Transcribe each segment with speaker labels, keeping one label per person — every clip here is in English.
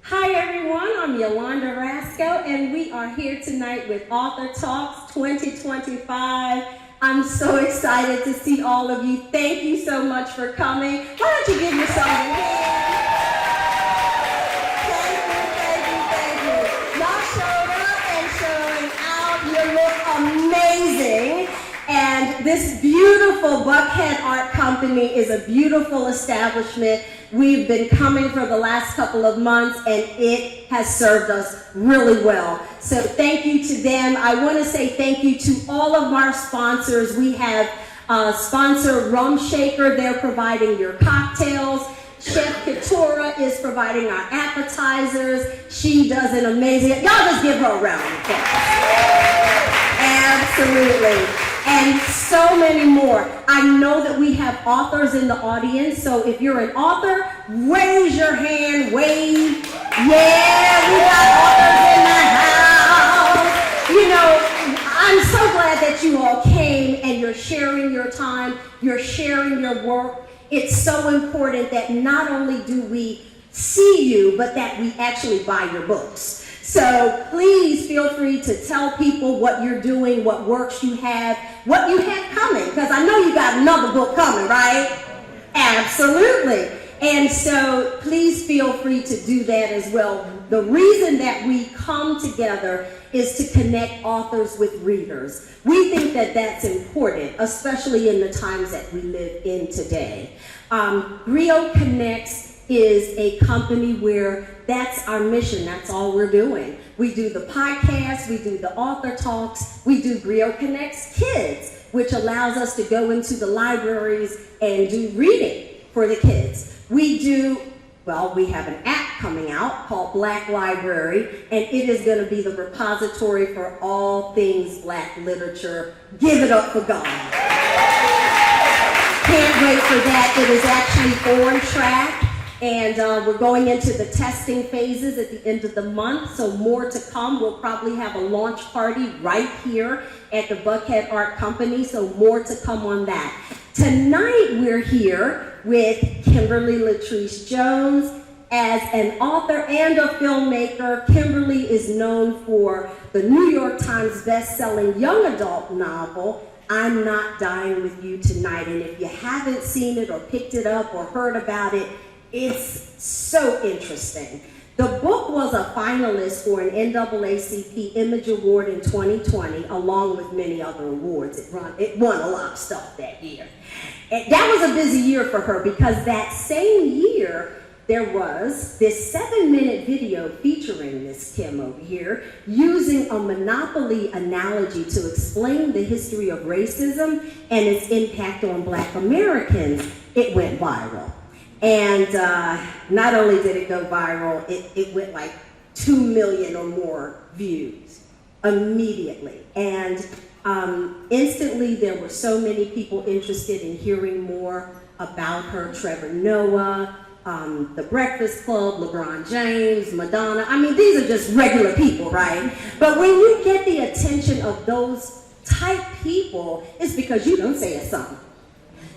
Speaker 1: Hi everyone, I'm Yolanda Rasco, and we are here tonight with Author Talks 2025. I'm so excited to see all of you. Thank you so much for coming. Why don't you give yourselves a hand? Thank you. Y'all showed up and showing out. You look amazing. And this beautiful Buckhead Art Company is a beautiful establishment. We've been coming for the last couple of months, and it has served us really well. So thank you to them. I want to say thank you to all of our sponsors. We have sponsor Rum Shaker. They're providing your cocktails. Chef Katura is providing our appetizers. She does an amazing, y'all just give her a round of applause. Absolutely. And so many more. I know that we have authors in the audience, so if you're an author, raise your hand, wave. Yeah, we got authors in the house. You know, I'm so glad that you all came and you're sharing your time, you're sharing your work. It's so important that not only do we see you, but that we actually buy your books. So please feel free to tell people what you're doing, what works you have, what you have coming, because I know you got another book coming, right? Absolutely. And so please feel free to do that as well. The reason that we come together is to connect authors with readers. We think that that's important, especially in the times that we live in today. Brio Connects is a company where that's our mission, that's all we're doing. We do the podcast, we do the author talks, we do Brio Connects Kids, which allows us to go into the libraries and do reading for the kids. We have an app coming out called Black Library, and it is going to be the repository for all things Black literature. Give it up for God. Can't wait for that. It is actually on track. And we're going into the testing phases at the end of the month, so more to come. We'll probably have a launch party right here at the Buckhead Art Company, so more to come on that. Tonight we're here with Kimberly Latrice Jones. As an author and a filmmaker, Kimberly is known for the New York Times best-selling young adult novel, I'm Not Dying With You Tonight. And if you haven't seen it or picked it up or heard about it, it's so interesting. The book was a finalist for an NAACP Image Award in 2020, along with many other awards. It won a lot of stuff that year. And that was a busy year for her because that same year, there was this 7-minute video featuring Miss Kim over here using a Monopoly analogy to explain the history of racism and its impact on Black Americans. It went viral. And not only did it go viral, it went like 2 million or more views immediately. And instantly there were so many people interested in hearing more about her. Trevor Noah, The Breakfast Club, LeBron James, Madonna. I mean, these are just regular people, right? But when you get the attention of those type people, it's because you don't say something.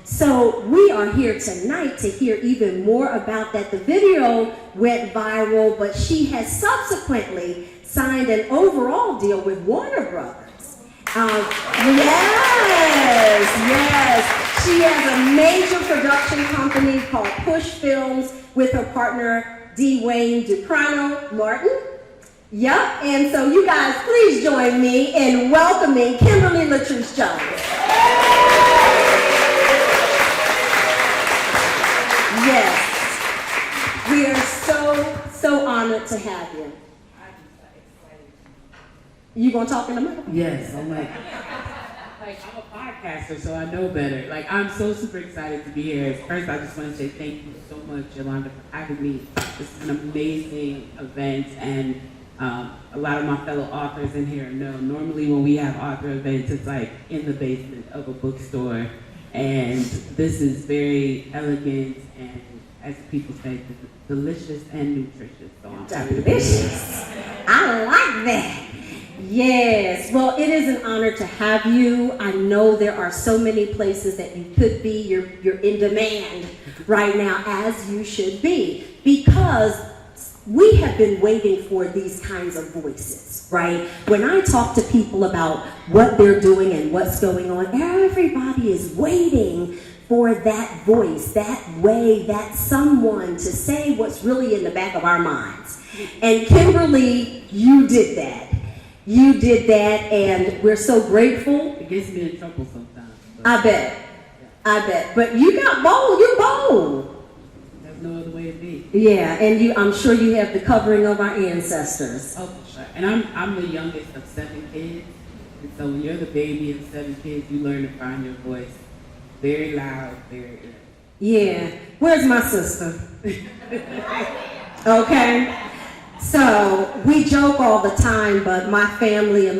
Speaker 1: So we are here tonight to hear even more about that. The video went viral, but she has subsequently signed an overall deal with Warner Brothers. Yes. She has a major production company called Push Films with her partner DeWayne Duprano Martin. Yep, and so you guys please join me in welcoming Kimberly Latrice Jones. Yes, we are so honored to have you. You gonna talk in a minute?
Speaker 2: Yes, I'm I'm a podcaster, so I know better. I'm so super excited to be here. First, I just want to say thank you so much, Yolanda, for having me. This is an amazing event, and a lot of my fellow authors in here know. Normally, when we have author events, it's like in the basement of a bookstore. And this is very elegant and, as people say, delicious and nutritious. So I'm happy to be here.
Speaker 1: I like that. Yes. Well, it is an honor to have you. I know there are so many places that you could be. You're in demand right now, as you should be, because we have been waiting for these kinds of voices, right? When I talk to people about what they're doing and what's going on, everybody is waiting for that voice, that way, that someone to say what's really in the back of our minds. And Kimberly, you did that. You did that, and we're so grateful.
Speaker 2: It gets me in trouble sometimes.
Speaker 1: I bet. But you got bold. You're bold.
Speaker 2: There's no other way to be.
Speaker 1: Yeah, and I'm sure you have the covering of our ancestors.
Speaker 2: Oh, for sure. And I'm the youngest of 7 kids. And so when you're the baby of 7 kids, you learn to find your voice very loud, very clear.
Speaker 1: Yeah. Where's my sister? Okay. So we joke all the time, but my family,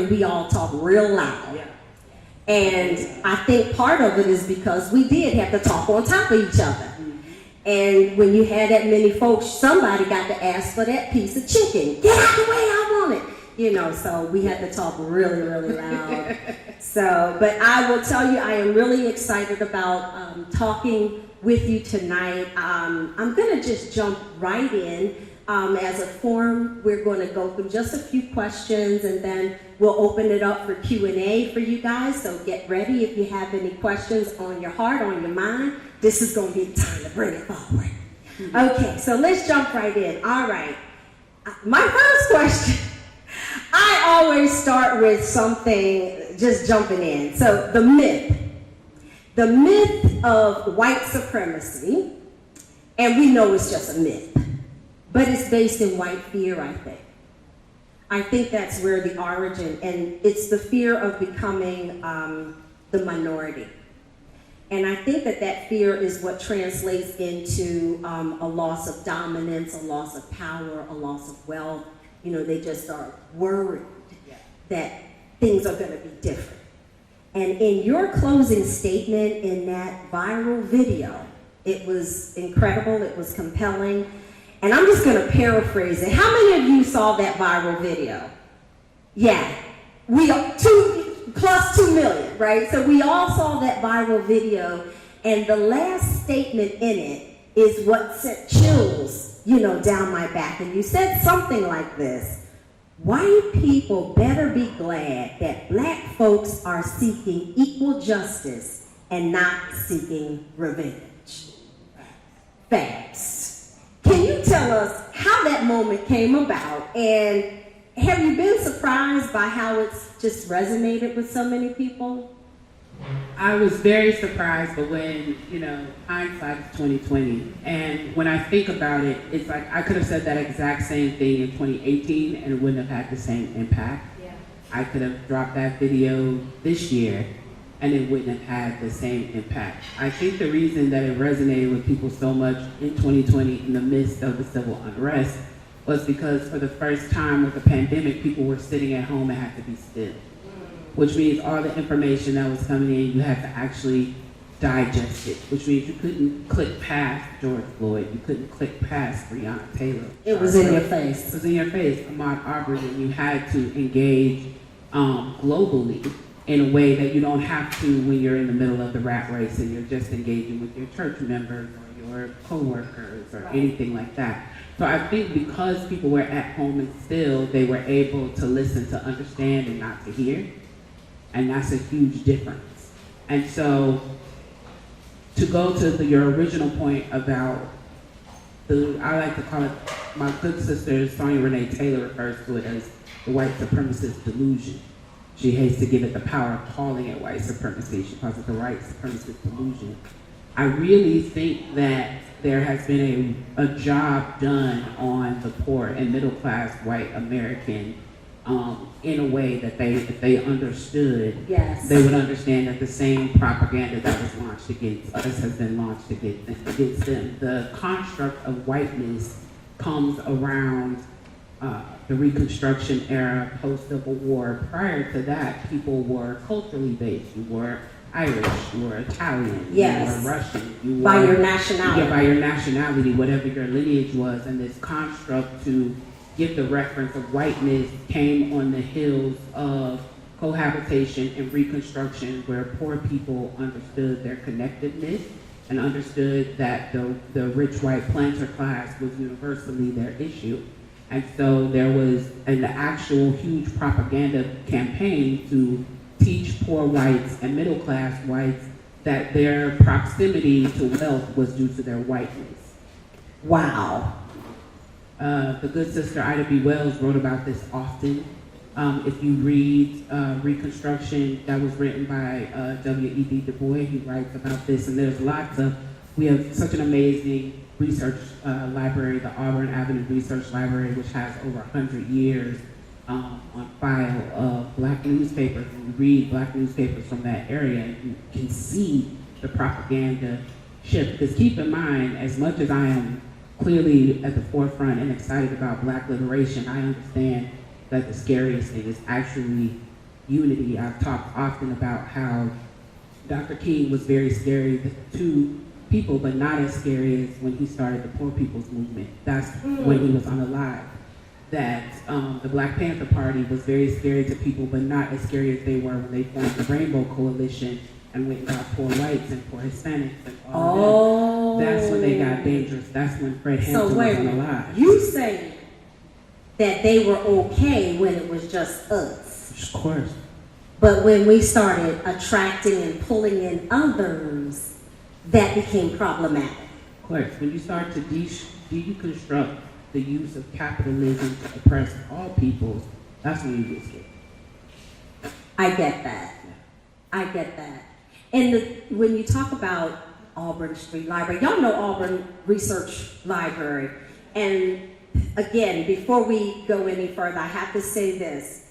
Speaker 1: we all talk real loud.
Speaker 2: Yeah.
Speaker 1: And I think part of it is because we did have to talk on top of each other. And when you had that many folks, somebody got to ask for that piece of chicken. Get out the way, I want it. You know, so we had to talk really, really loud. But I will tell you, I am really excited about talking with you tonight. I'm gonna just jump right in. As a forum, we're going to go through just a few questions, and then we'll open it up for Q&A for you guys. So get ready if you have any questions on your heart, on your mind. This is going to be the time to bring it forward. Okay, so let's jump right in. All right. My first question, I always start with something, just jumping in. So the myth of white supremacy, and we know it's just a myth. But it's based in white fear, I think. I think that's where the origin, and it's the fear of becoming the minority. And I think that fear is what translates into a loss of dominance, a loss of power, a loss of wealth. You know, they just are worried that things are going to be different. And in your closing statement in that viral video, it was incredible, it was compelling. And I'm just going to paraphrase it. How many of you saw that viral video? Yeah, we are 2 million, right? So we all saw that viral video, and the last statement in it is what sent chills, down my back. And you said something like this: white people better be glad that black folks are seeking equal justice and not seeking revenge. Facts. Can you tell us how that moment came about, and have you been surprised by how it's just resonated with so many people?
Speaker 2: I was very surprised, but when, hindsight is 2020, and when I think about it, it's like I could have said that exact same thing in 2018 and it wouldn't have had the same impact. Yeah. I could have dropped that video this year and it wouldn't have had the same impact. I think the reason that it resonated with people so much in 2020 in the midst of the civil unrest was because for the first time with the pandemic, people were sitting at home and had to be still, which means all the information that was coming in, you had to actually digest it, which means you couldn't click past George Floyd, you couldn't click past Breonna Taylor.
Speaker 1: It was in your face.
Speaker 2: It was in your face, Ahmaud Arbery, and you had to engage globally in a way that you don't have to when you're in the middle of the rat race and you're just engaging with your church members or your co-workers or anything like that. So I think because people were at home and still, they were able to listen, to understand, and not to hear. And that's a huge difference. And so to go to your original point about I like to call it, my good sister Sonia Renee Taylor refers to it as the white supremacist delusion. She hates to give it the power of calling it white supremacy. She calls it the white supremacist delusion. I really think that there has been a job done on the poor and middle class white American in a way that if they understood,
Speaker 1: yes,
Speaker 2: they would understand that the same propaganda that was launched against us has been launched against them. The construct of whiteness comes around the Reconstruction era, post-Civil War. Prior to that, people were culturally based. You were Irish, you were Italian,
Speaker 1: yes,
Speaker 2: you were Russian. You
Speaker 1: by
Speaker 2: were,
Speaker 1: your nationality.
Speaker 2: Yeah, by your nationality, whatever your lineage was. And this construct to give the reference of whiteness came on the heels of cohabitation and Reconstruction, where poor people understood their connectedness and understood that the rich white planter class was universally their issue. And so there was an actual huge propaganda campaign to teach poor whites and middle class whites that their proximity to wealth was due to their whiteness.
Speaker 1: Wow.
Speaker 2: The good sister Ida B. Wells wrote about this often. If you read Reconstruction, that was written by W.E.B. Du Bois, he writes about this, and there's we have such an amazing research library, the Auburn Avenue Research Library, which has over 100 years on file of black newspapers. And you read black newspapers from that area, and you can see the propaganda shift. Because keep in mind, as much as I am clearly at the forefront and excited about black liberation, I understand that the scariest thing is actually unity. I've talked often about how Dr. King was very scary to people, but not as scary as when he started the Poor People's Movement. That's when he was unalive. That the Black Panther Party was very scary to people, but not as scary as they were when they formed the Rainbow Coalition and went and got poor whites and poor Hispanics and all of them. That's when they got dangerous. That's when Fred Hampton was unalive.
Speaker 1: You say that they were okay when it was just us.
Speaker 2: Of course.
Speaker 1: But when we started attracting and pulling in others, that became problematic.
Speaker 2: Of course. When you start to deconstruct the use of capitalism to oppress all peoples, that's when you get scared.
Speaker 1: I get that. I get that. And when you talk about Auburn Street Library, y'all know Auburn Research Library. And again, before we go any further, I have to say this.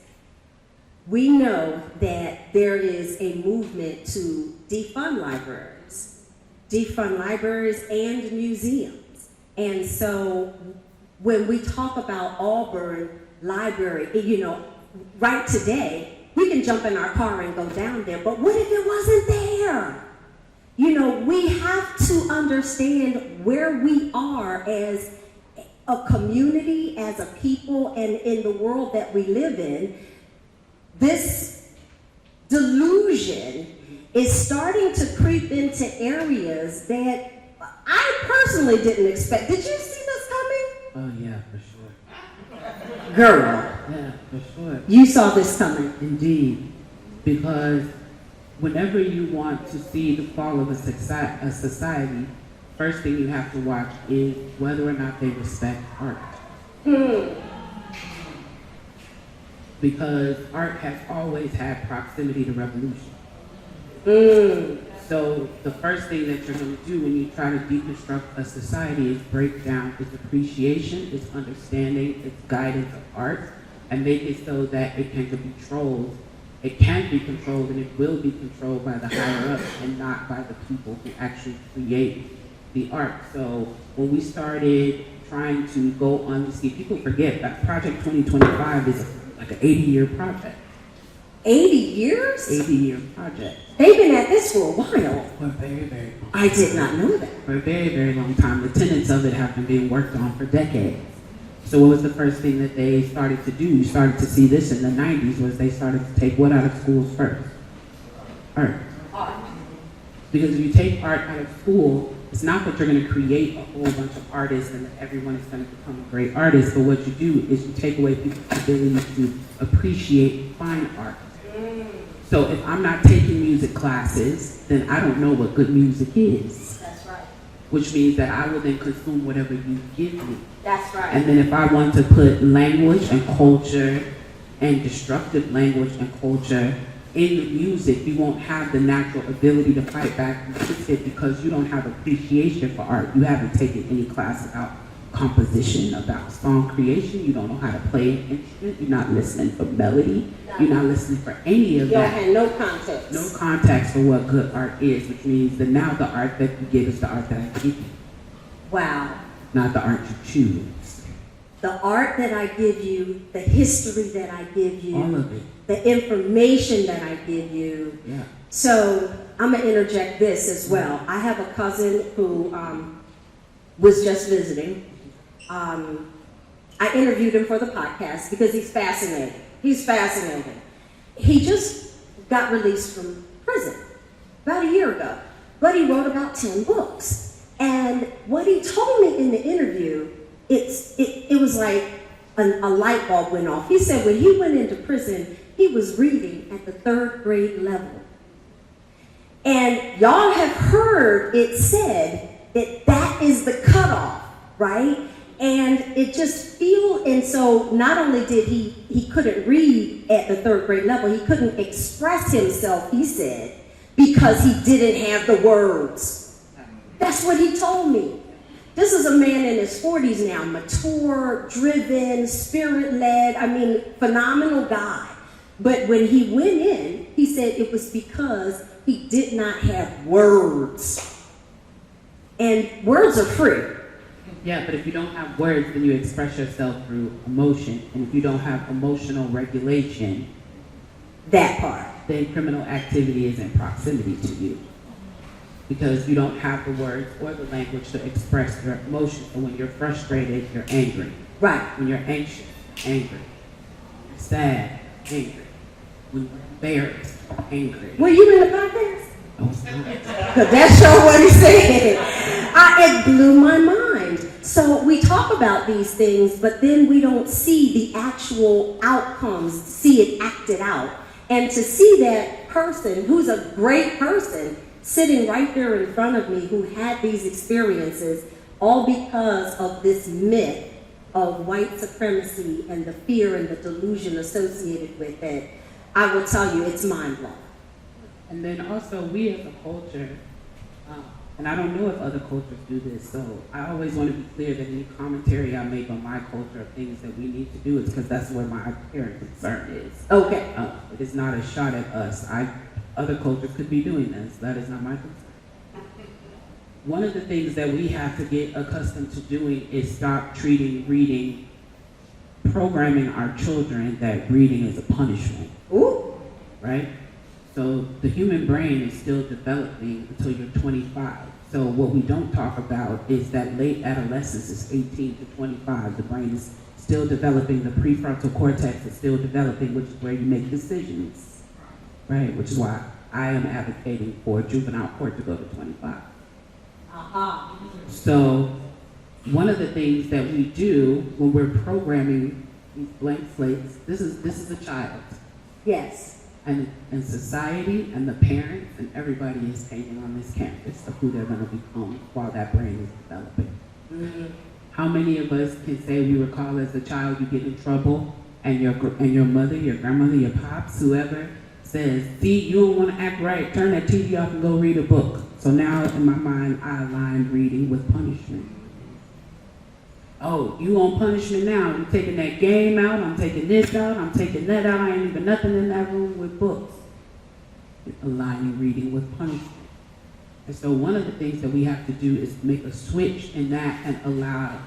Speaker 1: We know that there is a movement to defund libraries and museums. And so when we talk about Auburn Library, right today, we can jump in our car and go down there, but what if it wasn't there? We have to understand where we are as a community, as a people, and in the world that we live in. This delusion is starting to creep into areas that I personally didn't expect. Did you see this coming?
Speaker 2: Oh yeah, for sure.
Speaker 1: Girl.
Speaker 2: Yeah, for sure.
Speaker 1: You saw this coming.
Speaker 2: Indeed. Because whenever you want to see the fall of a society, first thing you have to watch is whether or not they respect art. Because art has always had proximity to revolution. So the first thing that you're going to do when you try to deconstruct a society is break down its appreciation, its understanding, its guidance of art, and make it so that it can be controlled. It can be controlled and it will be controlled by the higher ups and not by the people who actually create the art. So when we started trying to go on to see, people forget that Project 2025 is like an 80-year project.
Speaker 1: 80 years?
Speaker 2: 80-year project.
Speaker 1: They've been at this for a while.
Speaker 2: For a very, very long time.
Speaker 1: I did not know that.
Speaker 2: For a very, very long time. The tenets of it have been being worked on for decades. So what was the first thing that they started to do? You started to see this in the 90s, was they started to take what out of schools first? Art. Because if you take art out of school, it's not that you're going to create a whole bunch of artists and that everyone is going to become a great artist, but what you do is you take away people's ability to appreciate fine art. So if I'm not taking music classes, then I don't know what good music is.
Speaker 1: That's right.
Speaker 2: Which means that I will then consume whatever you give me.
Speaker 1: That's right.
Speaker 2: And then if I want to put language and culture and destructive language and culture in the music, you won't have the natural ability to fight back and fix it because you don't have appreciation for art. You haven't taken any class about composition, about song creation. You don't know how to play an instrument. You're not listening for melody. You're not listening for any of that.
Speaker 1: You don't have no context.
Speaker 2: No context for what good art is, which means that now the art that you get is the art that I give you.
Speaker 1: Wow.
Speaker 2: Not the art you choose.
Speaker 1: The art that I give you, the history that I give you.
Speaker 2: All of it.
Speaker 1: The information that I give you.
Speaker 2: Yeah.
Speaker 1: So I'm going to interject this as well. I have a cousin who was just visiting. I interviewed him for the podcast because he's fascinating. He's fascinating. He just got released from prison about a year ago. but he wrote about 10 books. And what he told me in the interview, it was like a light bulb went off. He said when he went into prison, he was reading at the 3rd grade level. And y'all have heard it said that that is the cutoff, right? And it just and so not only did he couldn't read at the 3rd grade level, he couldn't express himself, he said, because he didn't have the words. That's what he told me. This is a man in his 40s now, mature, driven, spirit-led, I mean, phenomenal guy. But when he went in, he said it was because he did not have words. And words are free.
Speaker 2: Yeah, but if you don't have words, then you express yourself through emotion. And if you don't have emotional regulation,
Speaker 1: that part,
Speaker 2: then criminal activity is in proximity to you. Because you don't have the words or the language to express your emotions. So when you're frustrated, you're angry.
Speaker 1: Right.
Speaker 2: When you're anxious, angry. You're sad, angry. When you're embarrassed, angry.
Speaker 1: Were you in the podcast?
Speaker 2: No, it's not.
Speaker 1: Because that showed what he said. It blew my mind. So we talk about these things, but then we don't see the actual outcomes, see it acted out. And to see that person, who's a great person, sitting right there in front of me, who had these experiences, all because of this myth of white supremacy and the fear and the delusion associated with it, I will tell you, it's mind-blowing.
Speaker 2: And then also, we as a culture, and I don't know if other cultures do this, so I always want to be clear that any commentary I make on my culture of things that we need to do is because that's where my apparent concern is.
Speaker 1: Okay.
Speaker 2: It is not a shot at us. Other cultures could be doing this. That is not my concern. One of the things that we have to get accustomed to doing is stop treating reading, programming our children that reading is a punishment.
Speaker 1: Ooh.
Speaker 2: Right? So the human brain is still developing until you're 25. So what we don't talk about is that late adolescence is 18 to 25. The brain is still developing, the prefrontal cortex is still developing, which is where you make decisions, right? Which is why I am advocating for juvenile court to go to 25. So one of the things that we do when we're programming these blank slates, this is a child.
Speaker 1: Yes.
Speaker 2: And society and the parents and everybody is painting on this canvas of who they're going to become while that brain is developing. Mm-hmm. How many of us can say we recall as a child you get in trouble and your mother, your grandmother, your pops, whoever says, see, you don't want to act right, turn that TV off and go read a book. So now in my mind, I align reading with punishment. Oh, you on punishment now. You taking that game out, I'm taking this out, I'm taking that out. I ain't even nothing in that room with books. Aligning reading with punishment. And so one of the things that we have to do is make a switch in that and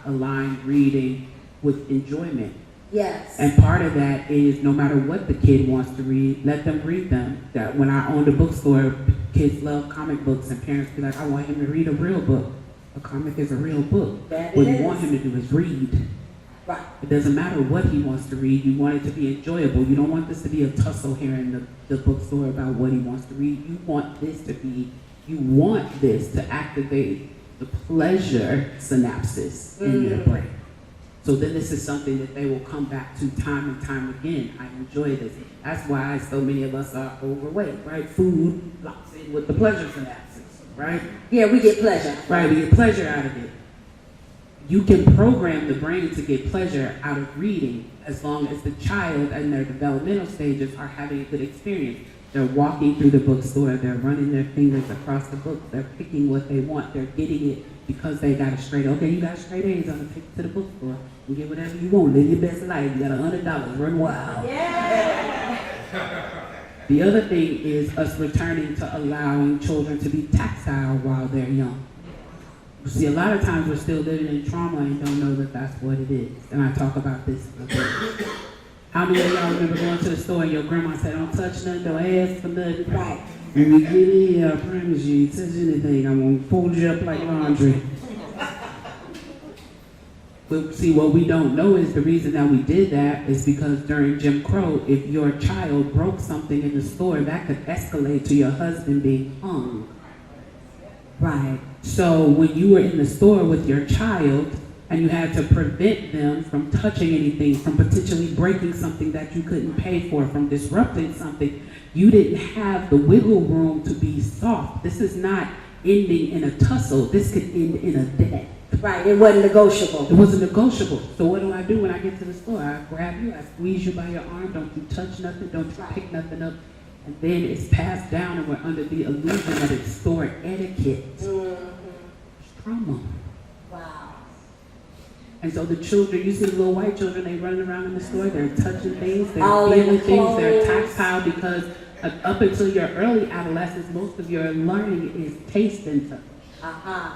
Speaker 2: align reading with enjoyment.
Speaker 1: Yes.
Speaker 2: And part of that is no matter what the kid wants to read, let them read them. That when I owned a bookstore, kids love comic books and parents be like, I want him to read a real book. A comic is a real book. What you want him to do is read.
Speaker 1: Right.
Speaker 2: It doesn't matter what he wants to read. You want it to be enjoyable. You don't want this to be a tussle here in the bookstore about what he wants to read. You want this to activate the pleasure synapses in your brain. So then this is something that they will come back to time and time again. I enjoy this. That's why so many of us are overweight, right? Food locks in with the pleasure synapses. Right?
Speaker 1: Yeah, we get pleasure.
Speaker 2: Right, we get pleasure out of it. You can program the brain to get pleasure out of reading as long as the child and their developmental stages are having a good experience. They're walking through the bookstore, they're running their fingers across the book, they're picking what they want, they're getting it because they got a straight, okay, you got straight A's, I'm gonna take you to the bookstore and get whatever you want, live your best life, you got $100, run wild. Yeah. The other thing is us returning to allowing children to be tactile while they're young. You see, a lot of times we're still living in trauma and don't know that that's what it is. And I talk about this a bit. How many of y'all remember going to the store and your grandma said, don't touch nothing, don't ask for nothing? Right. When you get in here, I promise you, touch anything, I'm going to fold you up like laundry. But see, what we don't know is the reason that we did that is because during Jim Crow, if your child broke something in the store, that could escalate to your husband being hung.
Speaker 1: Right.
Speaker 2: So when you were in the store with your child and you had to prevent them from touching anything, from potentially breaking something that you couldn't pay for, from disrupting something, you didn't have the wiggle room to be soft. This is not ending in a tussle. This could end in a death.
Speaker 1: Right, it wasn't negotiable.
Speaker 2: It wasn't negotiable. So what do I do when I get to the store? I grab you, I squeeze you by your arm, don't you touch nothing, don't you pick nothing up. And then it's passed down and we're under the illusion that it's store etiquette. It's trauma.
Speaker 1: Wow.
Speaker 2: And so the children, you see the little white children, they running around in the store, they're touching things, they're
Speaker 1: All in
Speaker 2: feeling
Speaker 1: the
Speaker 2: things, they're
Speaker 1: clothes.
Speaker 2: tactile because up until your early adolescence, most of your learning is taste and touch.
Speaker 1: Uh-huh.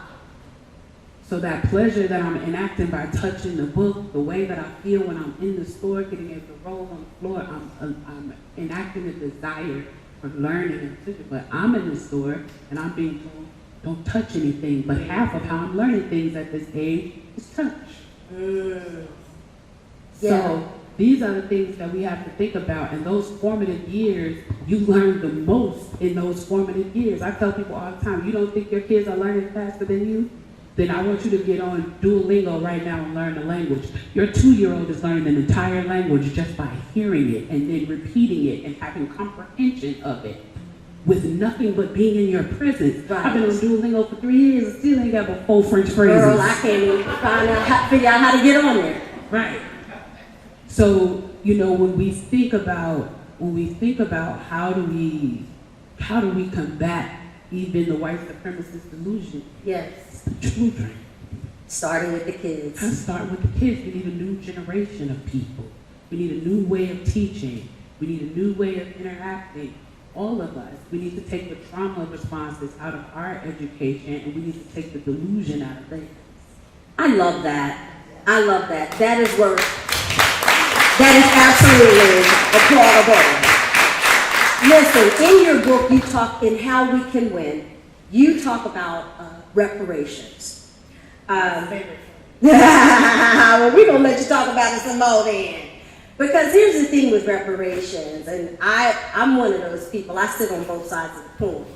Speaker 2: So that pleasure that I'm enacting by touching the book, the way that I feel when I'm in the store, getting able to roll on the floor, I'm enacting a desire for learning and pleasure. But I'm in the store and I'm being told, don't touch anything. But half of how I'm learning things at this age is touch.
Speaker 1: Yeah.
Speaker 2: So these are the things that we have to think about. And those formative years, you learn the most in those formative years. I tell people all the time, you don't think your kids are learning faster than you? Then I want you to get on Duolingo right now and learn the language. Your 2-year-old is learning an entire language just by hearing it and then repeating it and having comprehension of it with nothing but being in your presence.
Speaker 1: Right.
Speaker 2: I've been on Duolingo for 3 years and still ain't got but 4 French phrases.
Speaker 1: Girl, I can't even figure out how to get on there.
Speaker 2: Right. So, you know, when we think about how do we combat even the white supremacist delusion,
Speaker 1: Yes.
Speaker 2: the children.
Speaker 1: Starting with the kids.
Speaker 2: Let's start with the kids. We need a new generation of people. We need a new way of teaching. We need a new way of interacting. All of us. We need to take the trauma responses out of our education and we need to take the delusion out of things.
Speaker 1: I love that. I love that. That is worth, that is absolutely applaudable. Listen, in your book, you talk in How We Can Win, you talk about reparations. Well, we're going to let you talk about it some more then. Because here's the thing with reparations, and I'm one of those people, I sit on both sides of the coin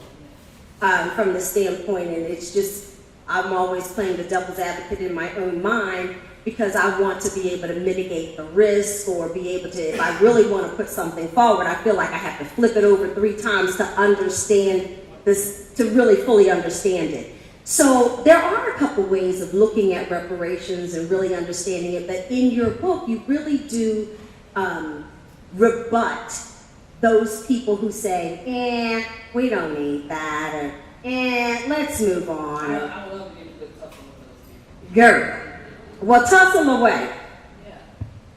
Speaker 1: from the standpoint, and it's just, I'm always playing the devil's advocate in my own mind because I want to be able to mitigate the risk or be able to, if I really want to put something forward, I feel like I have to flip it over 3 times to understand this, to really fully understand it. So there are a couple ways of looking at reparations and really understanding it, but in your book, you really do rebut those people who say, we don't need that, or let's move on.
Speaker 2: I would love to get a good tussle with those people.
Speaker 1: Girl, well, tussle away.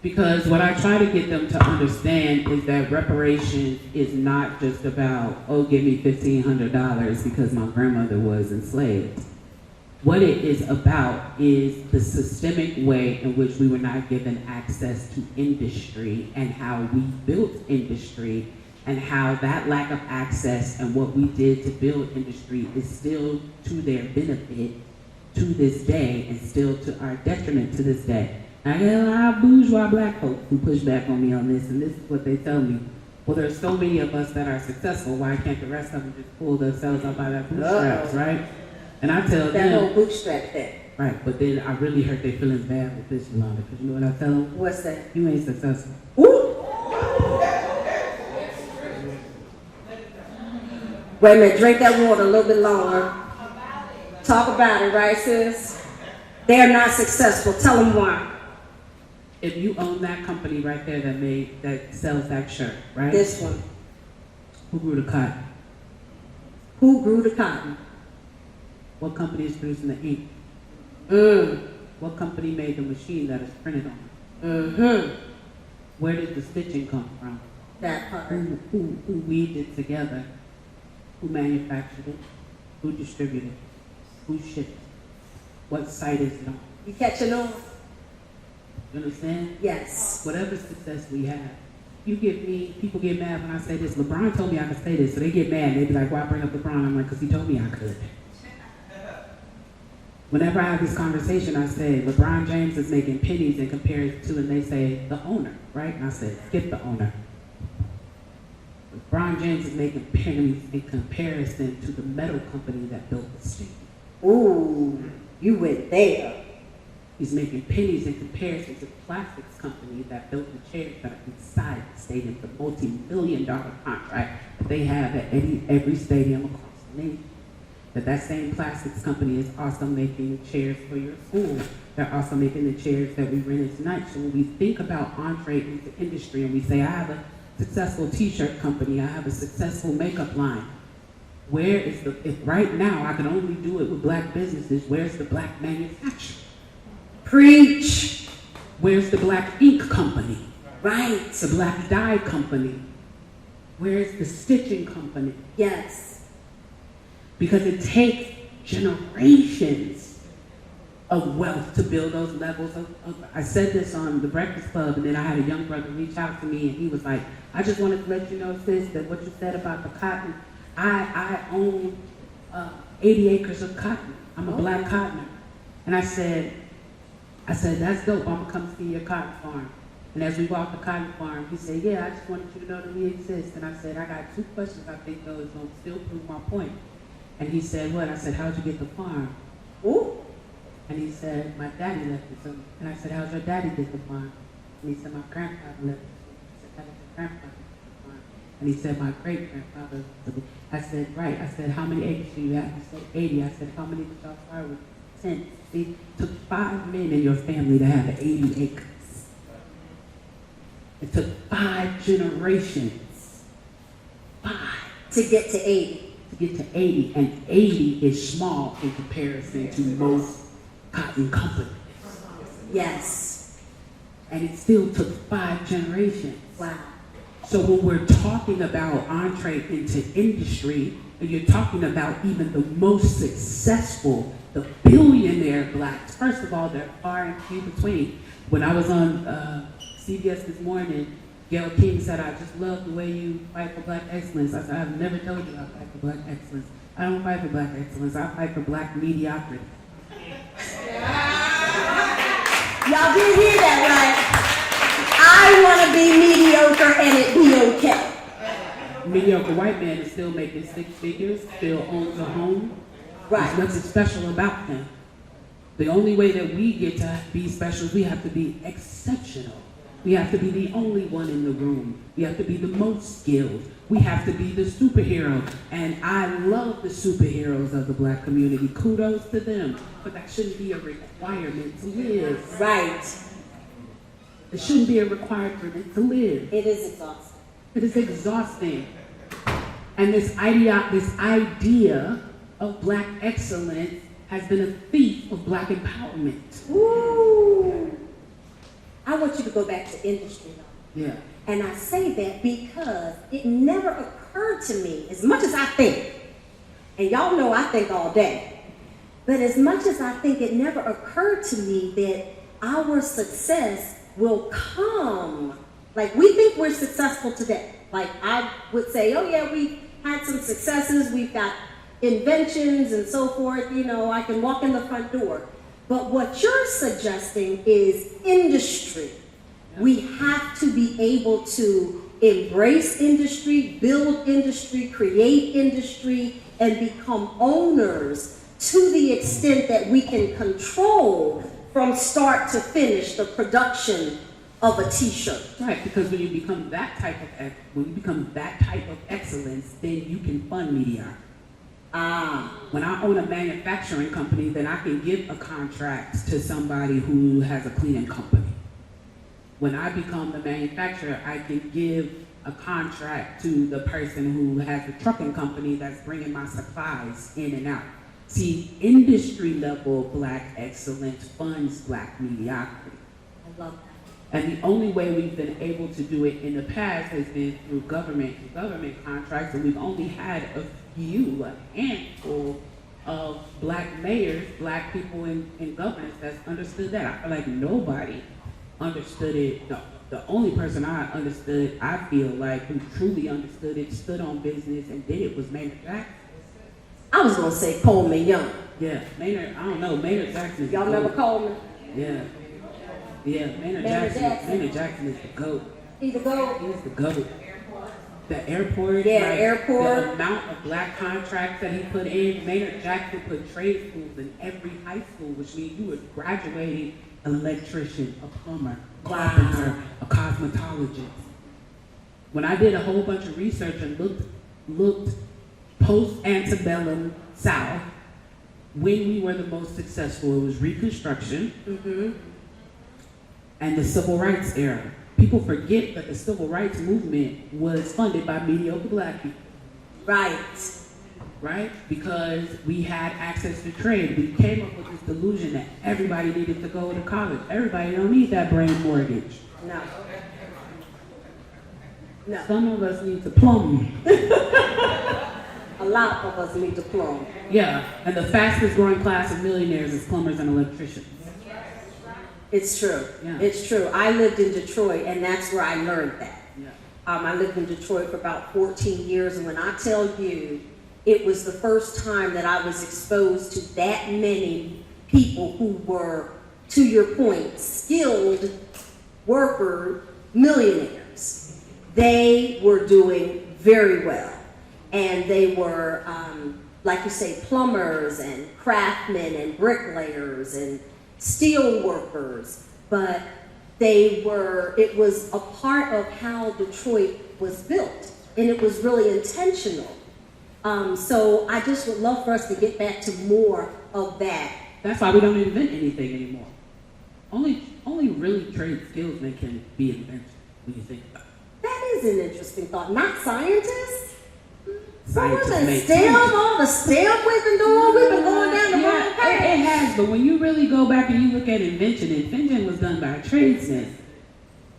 Speaker 2: Because what I try to get them to understand is that reparations is not just about, oh, give me $1,500 because my grandmother was enslaved. What it is about is the systemic way in which we were not given access to industry and how we built industry and how that lack of access and what we did to build industry is still to their benefit to this day and still to our detriment to this day. I get a lot of bourgeois black folks who push back on me on this, and this is what they tell me. Well, there's so many of us that are successful, why can't the rest of them just pull themselves up by their bootstraps, right? And I tell
Speaker 1: That
Speaker 2: them,
Speaker 1: whole bootstrap thing.
Speaker 2: right, but then I really hurt their feelings bad with this, Yolanda, because you know what I tell them?
Speaker 1: What's that?
Speaker 2: You ain't successful.
Speaker 1: Ooh. Wait a minute, drink that water a little bit longer. Talk about it, right, sis? They are not successful. Tell them why.
Speaker 2: If you own that company right there that sells that shirt, right?
Speaker 1: This one.
Speaker 2: Who grew the cotton?
Speaker 1: Who grew the cotton?
Speaker 2: What company is producing the ink? What company made the machine that is printed on? Where did the stitching come from?
Speaker 1: That part.
Speaker 2: Who weaved it together? Who manufactured it? Who distributed it? Who shipped it? What site is it on?
Speaker 1: You catching on?
Speaker 2: You understand?
Speaker 1: Yes.
Speaker 2: Whatever success we have, people get mad when I say this. LeBron told me I could say this, so they get mad. They be like, why bring up LeBron? I'm like, because he told me I could. Whenever I have this conversation, I say, LeBron James is making pennies in comparison to, and they say, the owner, right? And I said, skip the owner. LeBron James is making pennies in comparison to the metal company that built the stadium.
Speaker 1: Ooh, you went there.
Speaker 2: He's making pennies in comparison to the plastics company that built the chairs that are inside the stadium, the multi-million-dollar contract that they have at every stadium across the nation. That same plastics company is also making chairs for your school. They're also making the chairs that we rented tonight. So when we think about entree into industry and we say, I have a successful t-shirt company, I have a successful makeup line, where is if right now I can only do it with black businesses, where's the black manufacturer?
Speaker 1: Preach.
Speaker 2: Where's the black ink company?
Speaker 1: Right.
Speaker 2: The black dye company? Where's the stitching company?
Speaker 1: Yes.
Speaker 2: Because it takes generations of wealth to build those levels of I said this on the Breakfast Club, and then I had a young brother reach out to me, and he was like, I just wanted to let you know, sis, that what you said about the cotton, I own 80 acres of cotton. I'm a black cottoner. And I said, that's dope. I'm gonna come see your cotton farm. And as we walked the cotton farm, he said, yeah, I just wanted you to know that we exist. And I said, I got 2 questions I think though is gonna still prove my point. And he said, what? I said, how'd you get the farm?
Speaker 1: Ooh.
Speaker 2: And he said, my daddy left it to me. And I said, how'd your daddy get the farm? And he said, my grandfather left it to me. I said, how did your grandfather get the farm? And he said, my great-grandfather left it to me. I said, right. I said, how many acres do you have? He said, 80. I said, how many did y'all start with? 10. See, it took 5 men in your family to have 80 acres. It took 5 generations. 5.
Speaker 1: To get to 80.
Speaker 2: To get to 80. And 80 is small in comparison to most cotton companies.
Speaker 1: Yes.
Speaker 2: And it still took 5 generations.
Speaker 1: Wow.
Speaker 2: So when we're talking about entree into industry, and you're talking about even the most successful, the billionaire blacks, first of all, they're far and few between. When I was on CBS this morning, Gayle King said, I just love the way you fight for black excellence. I said, I've never told you I fight for black excellence. I don't fight for black excellence, I fight for black mediocrity.
Speaker 1: Y'all did hear that, right? I want to be mediocre and it be okay.
Speaker 2: Mediocre white man is still making 6 figures, still owns a home.
Speaker 1: Right.
Speaker 2: There's nothing special about them. The only way that we get to be special is we have to be exceptional. We have to be the only one in the room. We have to be the most skilled. We have to be the superhero. And I love the superheroes of the black community. Kudos to them. But that shouldn't be a requirement to live.
Speaker 1: Right.
Speaker 2: It shouldn't be a requirement to live.
Speaker 1: It is exhausting.
Speaker 2: It is exhausting. And this idea of black excellence has been a thief of black empowerment.
Speaker 1: Ooh. I want you to go back to industry though.
Speaker 2: Yeah.
Speaker 1: And I say that because it never occurred to me, as much as I think, and y'all know I think all day, but as much as I think, it never occurred to me that our success will come. Like, we think we're successful today. Like, I would say, oh yeah, we had some successes, we've got inventions and so forth, you know, I can walk in the front door. But what you're suggesting is industry. We have to be able to embrace industry, build industry, create industry, and become owners to the extent that we can control from start to finish the production of a t-shirt.
Speaker 2: Right, because when you become that type of excellence, then you can fund mediocrity. When I own a manufacturing company, then I can give a contract to somebody who has a cleaning company. When I become the manufacturer, I can give a contract to the person who has a trucking company that's bringing my supplies in and out. See, industry level black excellence funds black mediocrity.
Speaker 1: I love that.
Speaker 2: And the only way we've been able to do it in the past has been through government contracts, and we've only had a handful of black mayors, black people in governance that's understood that. I feel like nobody understood it. The only person I understood, I feel like, who truly understood it, stood on business and did it was Maynard Jackson.
Speaker 1: I was gonna say Coleman Young.
Speaker 2: Yeah, Maynard, I don't know, Maynard Jackson is
Speaker 1: Y'all
Speaker 2: the
Speaker 1: remember
Speaker 2: GOAT.
Speaker 1: Coleman?
Speaker 2: Yeah. Yeah, Maynard Jackson is the GOAT.
Speaker 1: He the GOAT.
Speaker 2: He's the GOAT. The airport.
Speaker 1: Yeah,
Speaker 2: like,
Speaker 1: airport.
Speaker 2: The amount of black contracts that he put in. Maynard Jackson put trade schools in every high school, which means you were graduating an electrician, a plumber, a carpenter, a cosmetologist. When I did a whole bunch of research and looked post-antebellum South, when we were the most successful, it was Reconstruction and the Civil Rights era. People forget that the Civil Rights movement was funded by mediocre black people. Right? Because we had access to trade. We came up with this delusion that everybody needed to go to college. Everybody don't need that brain mortgage.
Speaker 1: No.
Speaker 2: Some of us need to plumb.
Speaker 1: A lot of us need to plumb.
Speaker 2: Yeah, and the fastest growing class of millionaires is plumbers and electricians.
Speaker 1: It's true.
Speaker 2: Yeah.
Speaker 1: It's true. I lived in Detroit, and that's where I learned that.
Speaker 2: Yeah.
Speaker 1: I lived in Detroit for about 14 years, and when I tell you, it was the first time that I was exposed to that many people who were, to your point, skilled worker millionaires. They were doing very well. And they were, like you say, plumbers and craftsmen and bricklayers and steel workers. But it was a part of how Detroit was built. And it was really intentional. So I just would love for us to get back to more of that.
Speaker 2: That's why we don't invent anything anymore. Only really trained salesmen can be invented when you think about it.
Speaker 1: That is an interesting thought. Not scientists?
Speaker 2: Scientists
Speaker 1: Some of the
Speaker 2: make
Speaker 1: STEM, all the STEM we've been doing, we've been going down the wrong path.
Speaker 2: It has, but when you really go back and you look at invention was done by tradesmen.